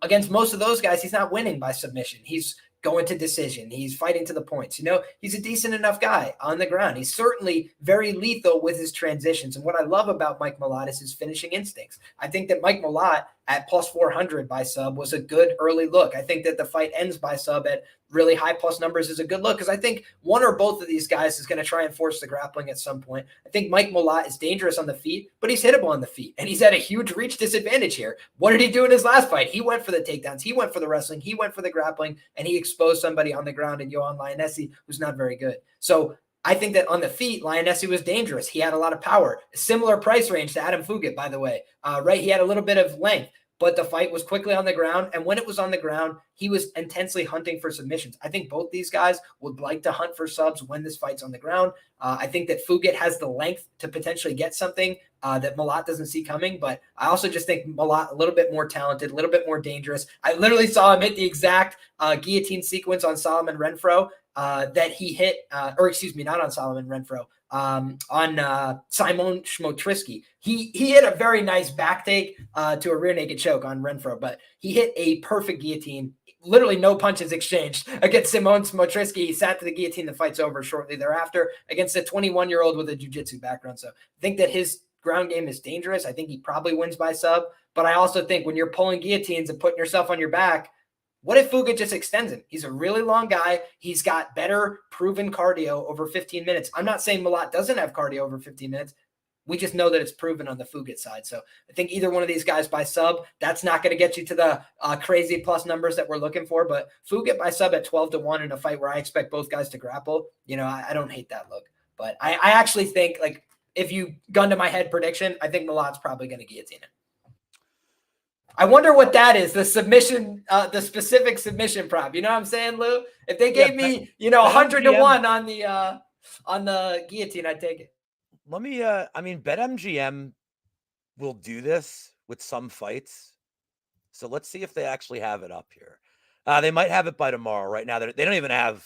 Against most of those guys, he's not winning by submission. He's going to decision. He's fighting to the points. He's a decent enough guy on the ground. He's certainly very lethal with his transitions. And what I love about Mike Malott is his finishing instincts. I think that Mike Malott at plus 400 by sub was a good early look. I think that the fight ends by sub at really high plus numbers is a good look, because I think one or both of these guys is going to try and force the grappling at some point. I think Mike Malott is dangerous on the feet, but he's hittable on the feet, and he's at a huge reach disadvantage here. What did he do in his last fight? He went for the takedowns. He went for the wrestling. He went for the grappling, and he exposed somebody on the ground in Yohan Lionesi, who's not very good. So I think that on the feet, Lionesi was dangerous. He had a lot of power. Similar price range to Adam Fugitt, by the way. Right? He had a little bit of length, but the fight was quickly on the ground. And when it was on the ground, he was intensely hunting for submissions. I think both these guys would like to hunt for subs when this fight's on the ground. I think that Fugitt has the length to potentially get something that Malott doesn't see coming. But I also just think Malott a little bit more talented, a little bit more dangerous. I literally saw him hit the exact guillotine sequence on Solomon Renfro that he hit, or excuse me, not on Solomon Renfro, on Simon Schmotrisky. He hit a very nice back take to a rear naked choke on Renfro, but he hit a perfect guillotine. Literally no punches exchanged against Simon Schmotrisky. He sat to the guillotine. The fight's over shortly thereafter against a 21-year-old with a jiu-jitsu background. So I think that his ground game is dangerous. I think he probably wins by sub, but I also think when you're pulling guillotines and putting yourself on your back, what if Fugitt just extends him? He's a really long guy. He's got better proven cardio over 15 minutes. I'm not saying Malott doesn't have cardio over 15 minutes. We just know that it's proven on the Fugitt side. So I think either one of these guys by sub, that's not going to get you to the crazy plus numbers that we're looking for. But Fugitt by sub at 12-1 in a fight where I expect both guys to grapple, I don't hate that look. But I actually think, like, if you gun to my head prediction, I think Malott's probably going to guillotine him. I wonder what that is, the submission, the specific submission prop. You know what I'm saying, Lou? If they gave me, 100-1 on the guillotine, I'd take it. Let me, BetMGM will do this with some fights. So let's see if they actually have it up here. They might have it by tomorrow. Right now, they don't even have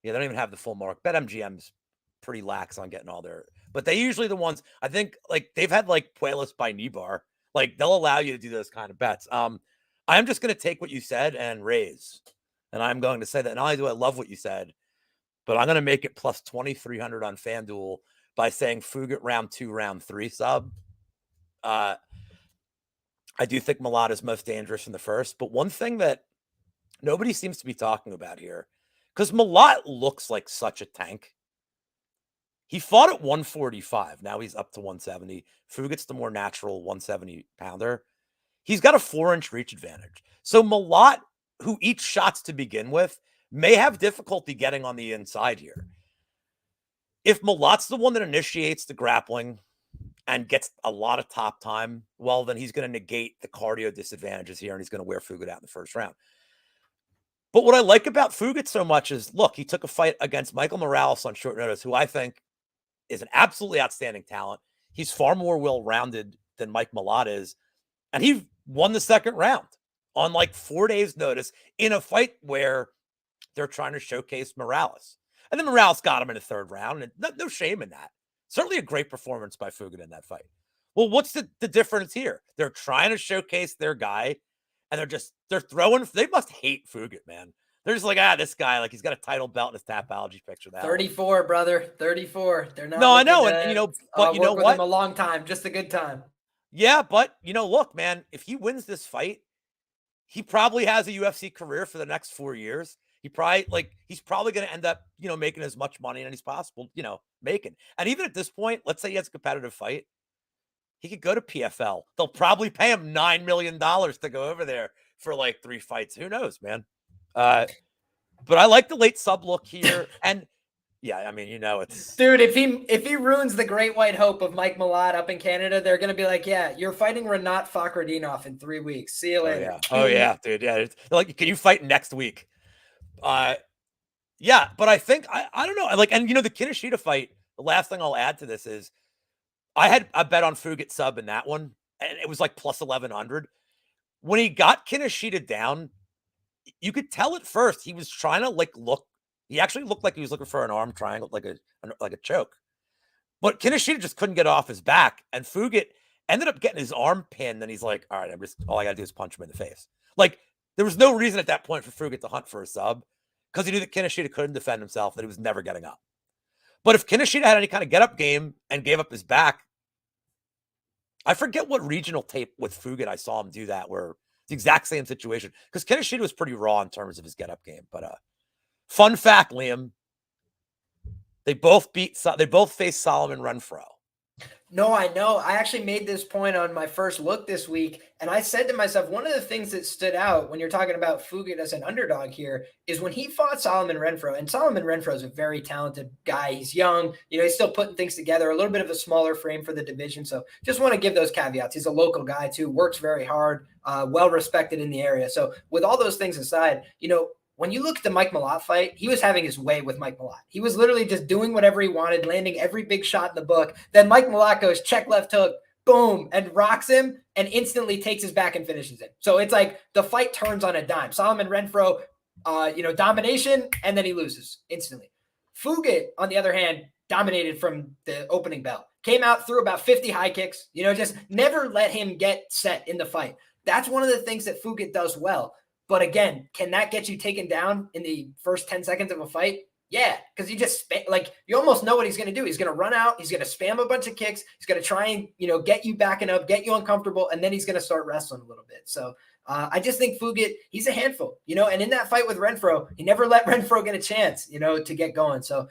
the full mark. BetMGM's pretty lax on getting all their, but they usually the ones, I think, like, they've had like Puelas by Nibar. Like, they'll allow you to do those kind of bets. I'm just going to take what you said and raise. And I'm going to say that not only do I love what you said, but I'm going to make it plus 2,300 on FanDuel by saying Fugitt round 2, round 3 sub. I do think Malott is most dangerous in the first. But one thing that nobody seems to be talking about here, because Malott looks like such a tank. He fought at 145. Now he's up to 170. Fugitt's the more natural 170-pounder. He's got a 4-inch reach advantage. So Malott, who eats shots to begin with, may have difficulty getting on the inside here. If Malott's the one that initiates the grappling and gets a lot of top time, well, then he's going to negate the cardio disadvantages here, and he's going to wear Fugitt out in the first round. But what I like about Fugitt so much is, look, he took a fight against Michael Morales on short notice, who I think is an absolutely outstanding talent. He's far more well-rounded than Mike Malott is. And he won the second round on like 4 days' notice in a fight where they're trying to showcase Morales. And then Morales got him in the third round, and no shame in that. Certainly a great performance by Fugitt in that fight. Well, what's the difference here? They're trying to showcase their guy, and they're throwing. They must hate Fugitt, man. They're just like, this guy, like he's got a title belt in his Tapology picture. Now 34, brother, 34. They're not. No, I know, and but you know what? Him a long time, just a good time. Yeah, but look, man, if he wins this fight, he probably has a UFC career for the next 4 years. He's probably going to end up, making as much money as possible, making. And even at this point, let's say he has a competitive fight, he could go to PFL. They'll probably pay him $9 million to go over there for like 3 fights. Who knows, man? But I like the late sub look here. And yeah, I mean, it's dude. If he ruins the great white hope of Mike Malott up in Canada, they're gonna be like, yeah, you're fighting Renat Fakhretdinov in 3 weeks. See you later. Oh yeah, dude. Yeah, it's like, can you fight next week? Yeah, but I think I don't know. And the Kinoshita fight. The last thing I'll add to this is I bet on Fugitt sub in that one, and it was like plus 1100. When he got Kinoshita down, you could tell at first he was trying to look. He actually looked like he was looking for an arm triangle, like a choke. But Kinoshita just couldn't get off his back, and Fugitt ended up getting his arm pinned. And he's like, "All right, all I got to do is punch him in the face." Like there was no reason at that point for Fugitt to hunt for a sub because he knew that Kinoshita couldn't defend himself, that he was never getting up. But if Kinoshita had any kind of get up game and gave up his back, I forget what regional tape with Fugitt I saw him do that, where it's the exact same situation because Kinoshita was pretty raw in terms of his get up game, but fun fact, Liam, they both faced Solomon Renfro. No, I know. I actually made this point on my first look this week, and I said to myself, one of the things that stood out when you're talking about Fugitt as an underdog here is when he fought Solomon Renfro, and Solomon Renfro is a very talented guy. He's young. He's still putting things together, a little bit of a smaller frame for the division. So just want to give those caveats. He's a local guy too, works very hard, well respected in the area. So with all those things aside, when you look at the Mike Malott fight, he was having his way with Mike Malott. He was literally just doing whatever he wanted, landing every big shot in the book. Then Mike Malott goes check left hook, boom, and rocks him and instantly takes his back and finishes him. So it's like the fight turns on a dime. Solomon Renfro, domination, and then he loses instantly. Fugitt, on the other hand, dominated from the opening bell. Came out, threw about 50 high kicks, just never let him get set in the fight. That's one of the things that Fugitt does well. But again, can that get you taken down in the first 10 seconds of a fight? Yeah, because you almost know what he's going to do. He's going to run out. He's going to spam a bunch of kicks. He's going to try and, get you backing up, get you uncomfortable, and then he's going to start wrestling a little bit. So I just think Fugitt, he's a handful, and in that fight with Renfro, he never let Renfro get a chance, to get going. So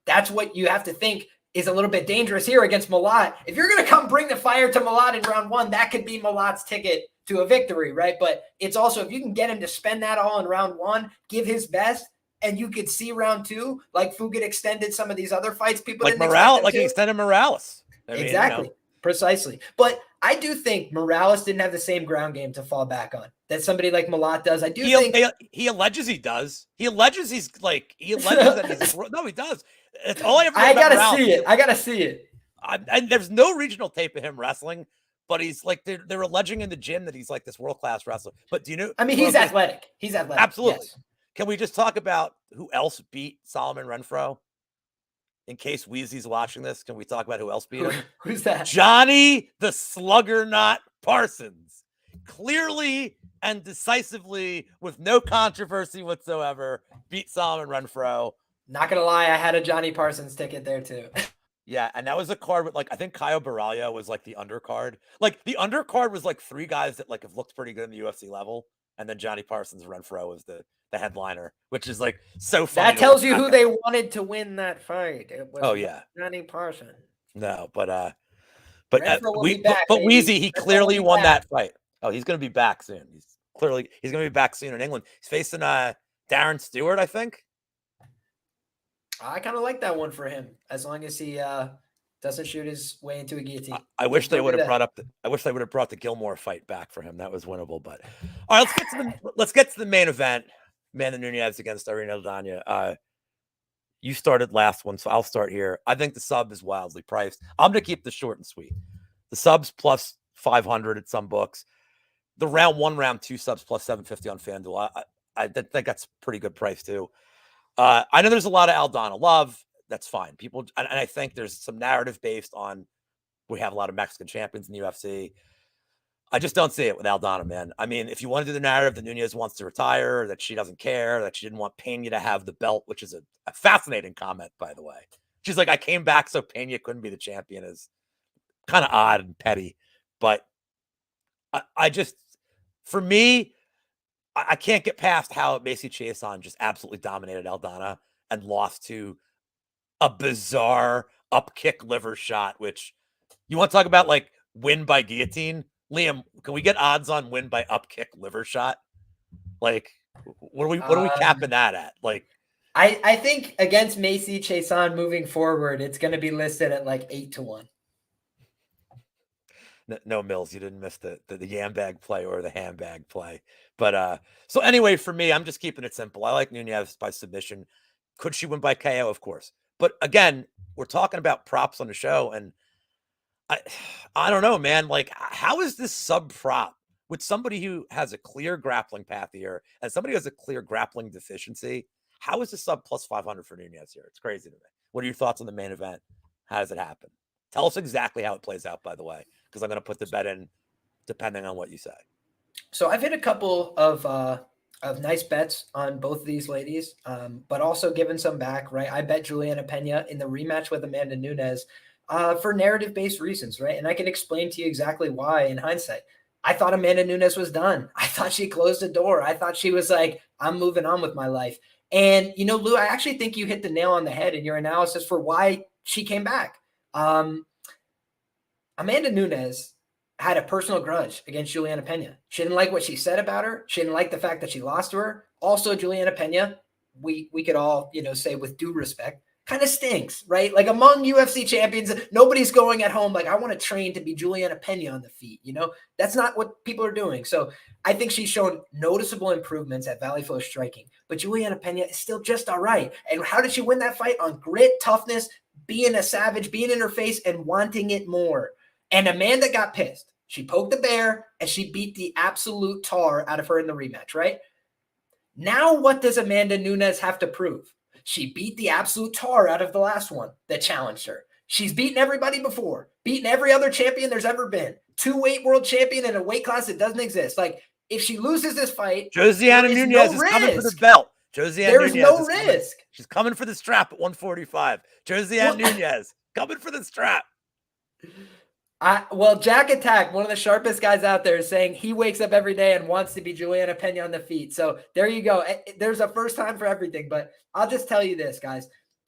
that's what you have to think is a little bit dangerous here against Malott. If you're going to come bring the fire to Malott in round 1, that could be Malott's ticket to a victory, right? But it's also, if you can get him to spend that all in round 1, give his best, and you could see round 2, like Fugitt extended some of these other fights. People like Morales, he extended Morales. Exactly. Precisely. But I do think Morales didn't have the same ground game to fall back on that somebody like Malott does. I do think he alleges he does. He alleges that he's no, he does. It's all I ever. I gotta see it. And there's no regional tape of him wrestling. But he's like, they're alleging in the gym that he's like this world-class wrestler. But do you know? I mean, he's athletic. He's athletic. Absolutely. Yes. Can we just talk about who else beat Solomon Renfro? In case Wheezy's watching this, can we talk about who else beat him? Who's that? Johnny the Sluggernaut Parsons. Clearly and decisively, with no controversy whatsoever, beat Solomon Renfro. Not going to lie, I had a Johnny Parsons ticket there too. Yeah, and that was a card with I think Caio Barriault was the undercard. The undercard was 3 guys that have looked pretty good in the UFC level, and then Johnny Parsons Renfro was the headliner, which is so funny. That tells you who they wanted to win that fight. It was Johnny Parsons. No, but Wheezy, he clearly won that fight. Oh, he's going to be back soon. He's going to be back soon in England. He's facing Darren Stewart, I think. I kind of like that one for him, as long as he doesn't shoot his way into a guillotine. I wish they would have brought the Gilmore fight back for him. That was winnable. But all right, let's get to the main event. Amanda Nunes against Irene Aldana. You started last one, so I'll start here. I think the sub is wildly priced. I'm going to keep this short and sweet. The subs plus 500 at some books. The round 1, round 2 subs plus 750 on FanDuel. I think that's pretty good price too. I know there's a lot of Aldana love. That's fine. People, and I think there's some narrative based on we have a lot of Mexican champions in the UFC. I just don't see it with Aldana, man. I mean, if you want to do the narrative that Nunes wants to retire, that she doesn't care, that she didn't want Pena to have the belt, which is a fascinating comment, by the way. She's like, I came back so Pena couldn't be the champion, is kind of odd and petty. But I just, for me, I can't get past how Macy Chiasson just absolutely dominated Aldana and lost to a bizarre up kick liver shot, which you want to talk about like win by guillotine? Liam, can we get odds on win by up kick liver shot? Like, what are we capping that at? Like, I think against Macy Chiasson moving forward, it's going to be listed at like 8-1. No, Mills, you didn't miss the yambag play or the handbag play. But so anyway, for me, I'm just keeping it simple. I like Nunes by submission. Could she win by KO? Of course. But again, we're talking about props on the show, and I don't know, man. Like, how is this sub prop with somebody who has a clear grappling path here and somebody who has a clear grappling deficiency? How is the sub plus 500 for Nunes here? It's crazy to me. What are your thoughts on the main event? How does it happen? Tell us exactly how it plays out, by the way, because I'm going to put the bet in depending on what you say. So I've hit a couple of nice bets on both of these ladies, but also given some back, right? I bet Juliana Pena in the rematch with Amanda Nunes for narrative-based reasons, right? And I can explain to you exactly why in hindsight. I thought Amanda Nunes was done. I thought she closed the door. I thought she was like, I'm moving on with my life. And, you know, Lou, I actually think you hit the nail on the head in your analysis for why she came back. Amanda Nunes had a personal grudge against Juliana Pena. She didn't like what she said about her. She didn't like the fact that she lost to her. Also, Juliana Pena, we could all, say with due respect, kind of stinks, right? Like among UFC champions, nobody's going at home like, I want to train to be Juliana Pena on the feet. That's not what people are doing. So I think she's shown noticeable improvements at Valley Flow striking, but Juliana Pena is still just all right. And how did she win that fight? On grit, toughness, being a savage, being in her face and wanting it more. And Amanda got pissed. She poked the bear and she beat the absolute tar out of her in the rematch, right? Now what does Amanda Nunes have to prove? She beat the absolute tar out of the last one that challenged her. She's beaten everybody before, beaten every other champion there's ever been. 2-weight world champion in a weight class that doesn't exist. Like, if she loses this fight, Josiana Nunes is coming for the belt. There's no risk. She's coming for the strap at 145. Josiana Nunes coming for the strap. Well, Jack Attack, one of the sharpest guys out there, is saying he wakes up every day and wants to be Juliana Pena on the feet. So there you go. There's a first time for everything. But I'll just tell you this, guys.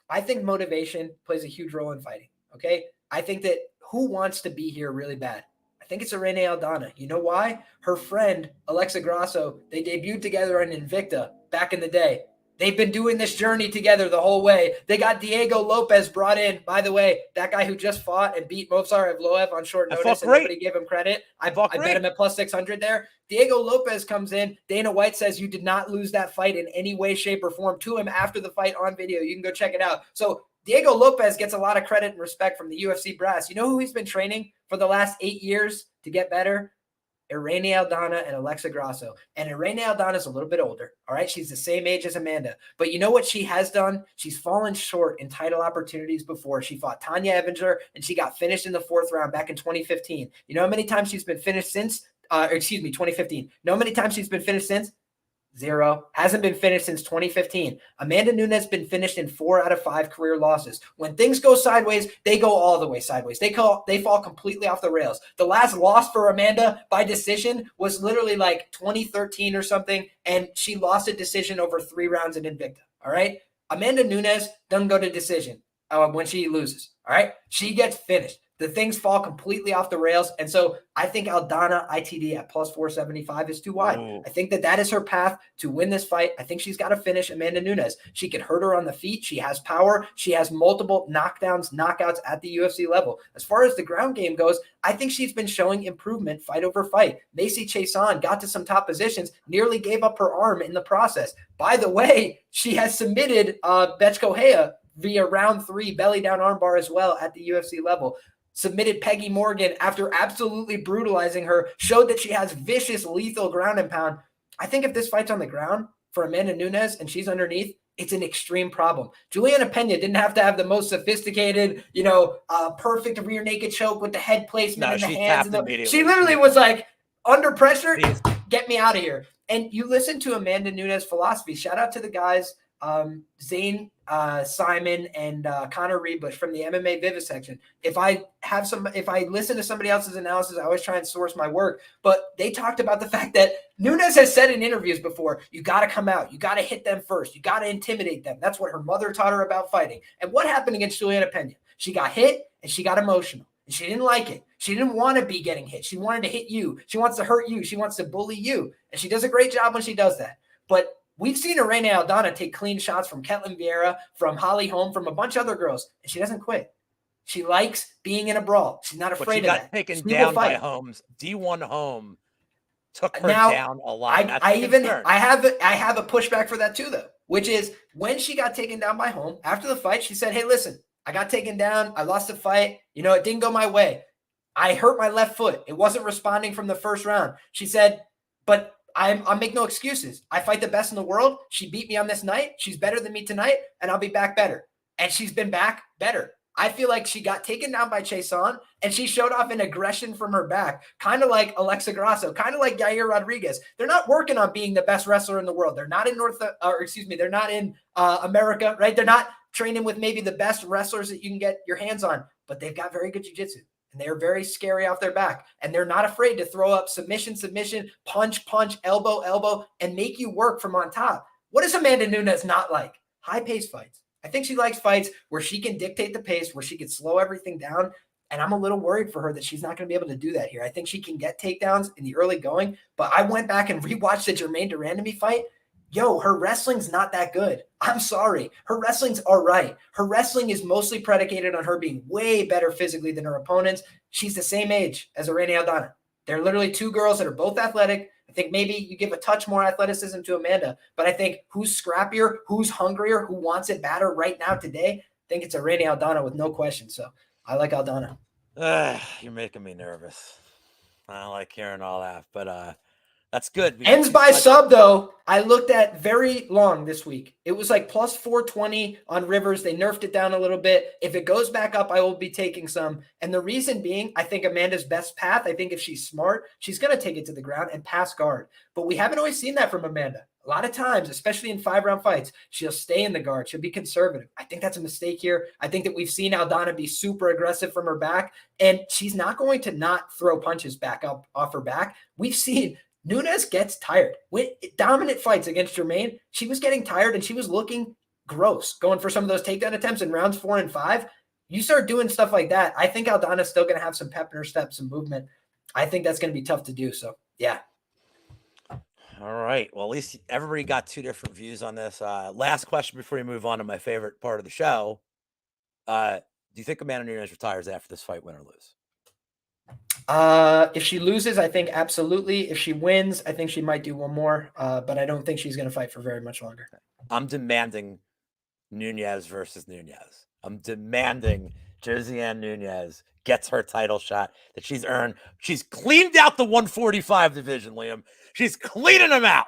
I think motivation plays a huge role in fighting. Okay. I think that who wants to be here really bad? I think it's Irene Aldana. You know why? Her friend, Alexa Grasso, they debuted together on Invicta back in the day. They've been doing this journey together the whole way. They got Diego Lopez brought in, by the way, that guy who just fought and beat Movsar Evloev on short notice, and nobody gave him credit. I bet him at plus 600 there. Diego Lopez comes in. Dana White says you did not lose that fight in any way, shape, or form to him after the fight on video. You can go check it out. So Diego Lopez gets a lot of credit and respect from the UFC brass. You know who he's been training for the last 8 years to get better? Irene Aldana and Alexa Grasso. And Irene Aldana is a little bit older. All right. She's the same age as Amanda. But you know what she has done? She's fallen short in title opportunities before. She fought Tanya Evinger and she got finished in the 4th round back in 2015. You know how many times she's been finished since? 2015. You know how many times she's been finished since? 0. Hasn't been finished since 2015. Amanda Nunes has been finished in 4 out of 5 career losses. When things go sideways, they go all the way sideways. They fall completely off the rails. The last loss for Amanda by decision was literally like 2013 or something, and she lost a decision over 3 rounds in Invicta. All right? Amanda Nunes doesn't go to decision when she loses. All right? She gets finished. the things fall completely off the rails. And so I think Aldana ITD at plus 475 is too wide. Ooh. I think that is her path to win this fight. I think she's got to finish Amanda Nunes. She can hurt her on the feet. She has power. She has multiple knockdowns, knockouts at the UFC level. As far as the ground game goes, I think she's been showing improvement fight over fight. Macy Chiasson got to some top positions, nearly gave up her arm in the process. By the way, she has submitted Betchkohea via round 3 belly down armbar as well at the UFC level. Submitted Peggy Morgan after absolutely brutalizing her, showed that she has vicious, lethal ground and pound. I think if this fight's on the ground for Amanda Nunes and she's underneath, it's an extreme problem. Juliana Pena didn't have to have the most sophisticated, perfect rear naked choke with the head placement and the hands. She literally was like, under pressure, get me out of here. And you listen to Amanda Nunes' philosophy. Shout out to the guys, Zane, Simon, and Connor Rebush from the MMA Vivisection. If I listen to somebody else's analysis, I always try and source my work. But they talked about the fact that Nunes has said in interviews before, you got to come out. You got to hit them first. You got to intimidate them. That's what her mother taught her about fighting. And what happened against Juliana Pena? She got hit and she got emotional. And she didn't like it. She didn't want to be getting hit. She wanted to hit you. She wants to hurt you. She wants to bully you. And she does a great job when she does that. But we've seen Irene Aldana take clean shots from Ketlin Vieira, from Holly Holm, from a bunch of other girls, and she doesn't quit. She likes being in a brawl. She's not afraid of that. She got taken down by Holmes. D1 Home took her down a lot. I have a pushback for that too, though, which is when she got taken down by Holm after the fight, she said, "Hey, listen, I got taken down. I lost the fight. It didn't go my way. I hurt my left foot. It wasn't responding from the first round." She said, "But I make no excuses. I fight the best in the world. She beat me on this night. She's better than me tonight, and I'll be back better." And she's been back better. I feel like she got taken down by Chiasson, and she showed off an aggression from her back, kind of like Alexa Grasso, kind of like Yair Rodriguez. They're not working on being the best wrestler in the world. They're not in they're not in America, right? They're not training with maybe the best wrestlers that you can get your hands on, but they've got very good jiu-jitsu. And they're very scary off their back. And they're not afraid to throw up submission, punch, elbow, and make you work from on top. What does Amanda Nunes not like? High-paced fights. I think she likes fights where she can dictate the pace, where she can slow everything down. And I'm a little worried for her that she's not going to be able to do that here. I think she can get takedowns in the early going. But I went back and rewatched the Jermaine Durandamy fight. Her wrestling's not that good. I'm sorry. Her wrestling's all right. Her wrestling is mostly predicated on her being way better physically than her opponents. She's the same age as Irene Aldana. They're literally two girls that are both athletic. I think maybe you give a touch more athleticism to Amanda, but I think who's scrappier, who's hungrier, who wants it better right now today, I think it's Irene Aldana with no question. So I like Aldana. You're making me nervous. I don't like hearing all that, but that's good. Ends by sub, though. I looked at very long this week. It was like plus 420 on Rivers. They nerfed it down a little bit. If it goes back up, I will be taking some. And the reason being, I think Amanda's best path, I think if she's smart, she's going to take it to the ground and pass guard. But we haven't always seen that from Amanda. A lot of times, especially in 5-round fights, she'll stay in the guard. She'll be conservative. I think that's a mistake here. I think that we've seen Aldana be super aggressive from her back, and she's not going to not throw punches back up off her back. We've seen Nunes gets tired. With dominant fights against Jermaine, she was getting tired and she was looking gross, going for some of those takedown attempts in rounds 4 and 5. You start doing stuff like that, I think Aldana's still going to have some pep in her steps, some movement. I think that's going to be tough to do. So, yeah. All right. Well, at least everybody got two different views on this. Last question before we move on to my favorite part of the show. Do you think Amanda Nunes retires after this fight, win or lose? If she loses, I think absolutely. If she wins, I think she might do one more, but I don't think she's going to fight for very much longer. I'm demanding Nunes versus Nunes. I'm demanding Josiane Nunes gets her title shot that she's earned. She's cleaned out the 145 division, Liam. She's cleaning them out.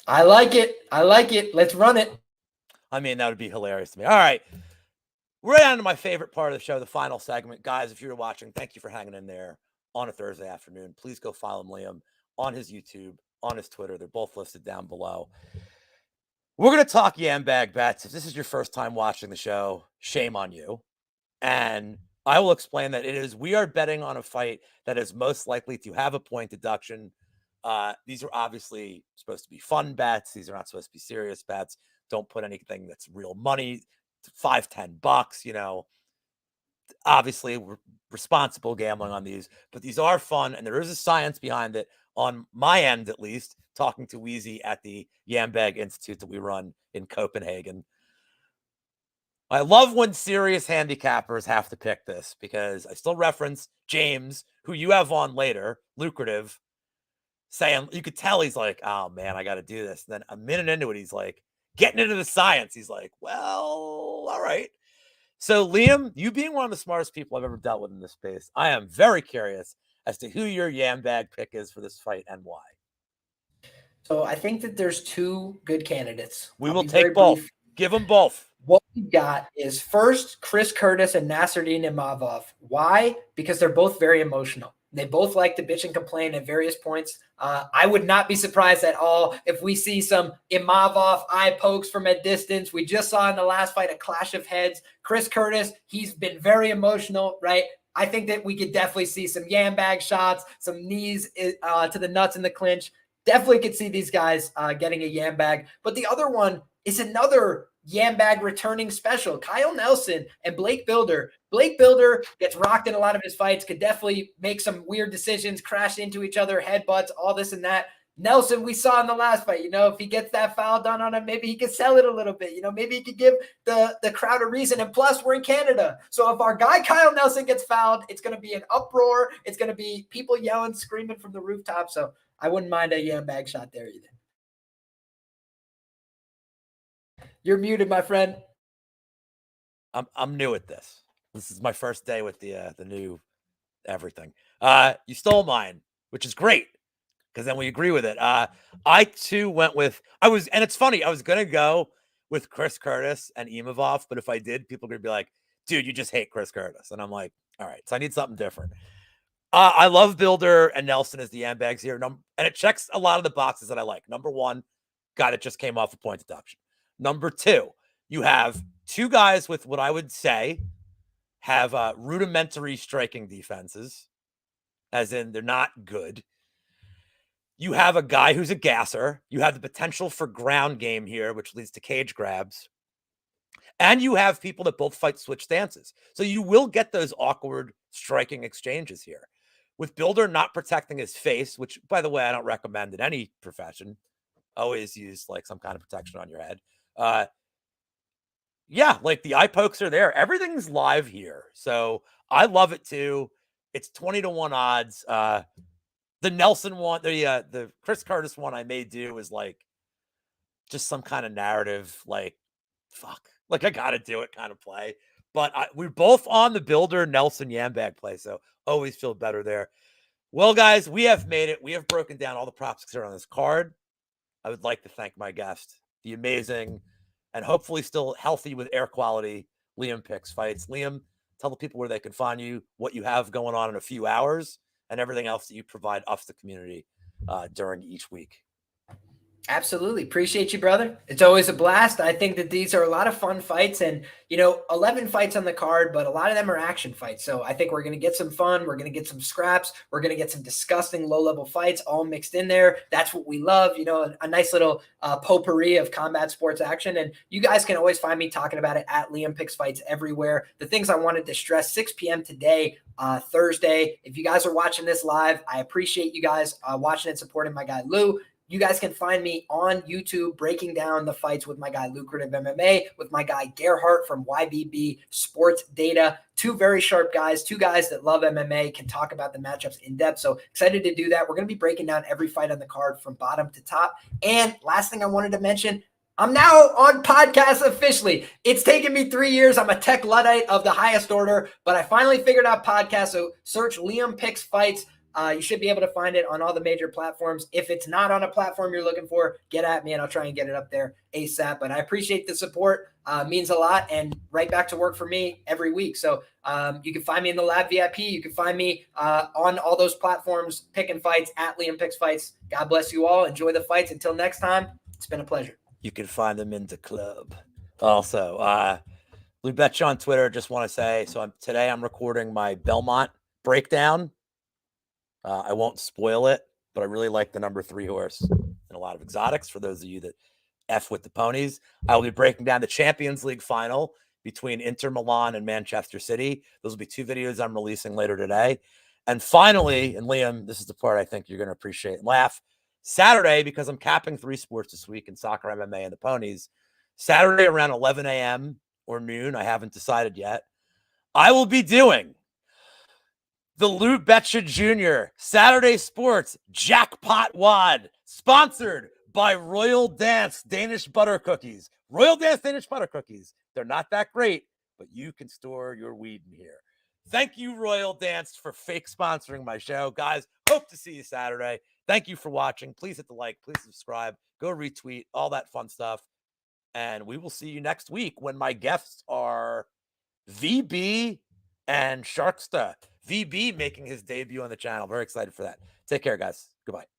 I like it. Let's run it. I mean, that would be hilarious to me. All right. We're on to my favorite part of the show, the final segment. Guys, if you're watching, thank you for hanging in there on a Thursday afternoon. Please go follow Liam on his YouTube, on his Twitter. They're both listed down below. We're going to talk Yambag bets. If this is your first time watching the show, shame on you. And I will explain that we are betting on a fight that is most likely to have a point deduction. These are obviously supposed to be fun bets. These are not supposed to be serious bets. Don't put anything that's real money, $5-10, Obviously, we're responsible gambling on these, but these are fun, and there is a science behind it on my end, at least, talking to Wheezy at the Yambag Institute that we run in Copenhagen. I love when serious handicappers have to pick this because I still reference James, who you have on later, Lucrative, saying, you could tell he's like, oh man, I got to do this. And then a minute into it, he's like, getting into the science. He's like, well, all right. So, Liam, you being one of the smartest people I've ever dealt with in this space, I am very curious as to who your Yambag pick is for this fight and why. So I think that there's two good candidates. We will take both. Give them both. What we got is first Chris Curtis and Nasruddin Imavov. Why? Because they're both very emotional. They both like to bitch and complain at various points. I would not be surprised at all if we see some Imavov eye pokes from a distance. We just saw in the last fight a clash of heads. Chris Curtis, he's been very emotional, right? I think that we could definitely see some yambag shots, some knees to the nuts in the clinch. Definitely could see these guys getting a yambag. But the other one is another yambag returning special. Kyle Nelson and Blake Bilder. Blake Bilder gets rocked in a lot of his fights, could definitely make some weird decisions, crash into each other, headbutts, all this and that. Nelson, we saw in the last fight, if he gets that foul done on him, maybe he could sell it a little bit. Maybe he could give the crowd a reason. And plus, we're in Canada. So if our guy Kyle Nelson gets fouled, it's going to be an uproar. It's going to be people yelling, screaming from the rooftop. So I wouldn't mind a yambag shot there either. You're muted, my friend. I'm new at this. This is my first day with the new everything. You stole mine, which is great because then we agree with it. I too went with and it's funny. I was gonna go with Chris Curtis and Imavov, but if I did, people are gonna be like, "Dude, you just hate Chris Curtis," and I'm like, "All right, so I need something different." I love Bilder and Nelson as the yambags here, and it checks a lot of the boxes that I like. Number one, guy that just came off a point deduction. Number two, you have two guys with what I would say have rudimentary striking defenses, as in they're not good. You have a guy who's a gasser. You have the potential for ground game here, which leads to cage grabs. And you have people that both fight switch stances. So you will get those awkward striking exchanges here. With Bilder not protecting his face, which, by the way, I don't recommend in any profession. Always use like some kind of protection on your head. Yeah, like the eye pokes are there. Everything's live here. So I love it too. It's 20-1 odds. The Nelson one, the Chris Curtis one I may do is like just some kind of narrative, like, fuck, like I gotta do it kind of play. But we're both on the Bilder Nelson Yambag play, so always feel better there. Well, guys, we have made it. We have broken down all the props that are on this card. I would like to thank my guest, the amazing and hopefully still healthy with air quality Liam Picks Fights. Liam, tell the people where they can find you, what you have going on in a few hours, and everything else that you provide us, the community, during each week. Absolutely. Appreciate you, brother. It's always a blast. I think that these are a lot of fun fights and, 11 fights on the card, but a lot of them are action fights. So I think we're going to get some fun. We're going to get some scraps. We're going to get some disgusting low-level fights all mixed in there. That's what we love, a nice little potpourri of combat sports action. And you guys can always find me talking about it at Liam Picks Fights everywhere. The things I wanted to stress, 6 p.m. today, Thursday. If you guys are watching this live, I appreciate you guys watching and supporting my guy, Lou. You guys can find me on YouTube breaking down the fights with my guy Lucrative MMA, with my guy Gerhardt from YBB Sports Data. Two very sharp guys, two guys that love MMA, can talk about the matchups in depth. So excited to do that. We're going to be breaking down every fight on the card from bottom to top. And last thing I wanted to mention, I'm now on podcasts officially. It's taken me 3 years. I'm a tech Luddite of the highest order, but I finally figured out podcasts. So search Liam Picks Fights. You should be able to find it on all the major platforms. If it's not on a platform you're looking for, get at me and I'll try and get it up there ASAP. But I appreciate the support. Means a lot. And right back to work for me every week. So you can find me in the Lab VIP. You can find me on all those platforms, picking fights at Liam Picks Fights. God bless you all. Enjoy the fights. Until next time, it's been a pleasure. You can find them in the club. Also, Lou Betya on Twitter. Just want to say, so today I'm recording my Belmont breakdown. I won't spoil it, but I really like the number 3 horse and a lot of exotics. For those of you that F with the ponies, I will be breaking down the Champions League final between Inter Milan and Manchester City. Those will be 2 videos I'm releasing later today. And finally, and Liam, this is the part I think you're going to appreciate and laugh. Saturday, because I'm capping 3 sports this week in soccer, MMA, and the ponies, Saturday around 11 a.m. or noon, I haven't decided yet, I will be doing the Lou Betya Jr. Saturday Sports Jackpot Wad, sponsored by Royal Dance Danish Butter Cookies. Royal Dance Danish Butter Cookies. They're not that great, but you can store your weed in here. Thank you, Royal Dance, for fake sponsoring my show. Guys, hope to see you Saturday. Thank you for watching. Please hit the like. Please subscribe. Go retweet. All that fun stuff. And we will see you next week when my guests are VB and Sharksta. VB making his debut on the channel. Very excited for that. Take care, guys. Goodbye.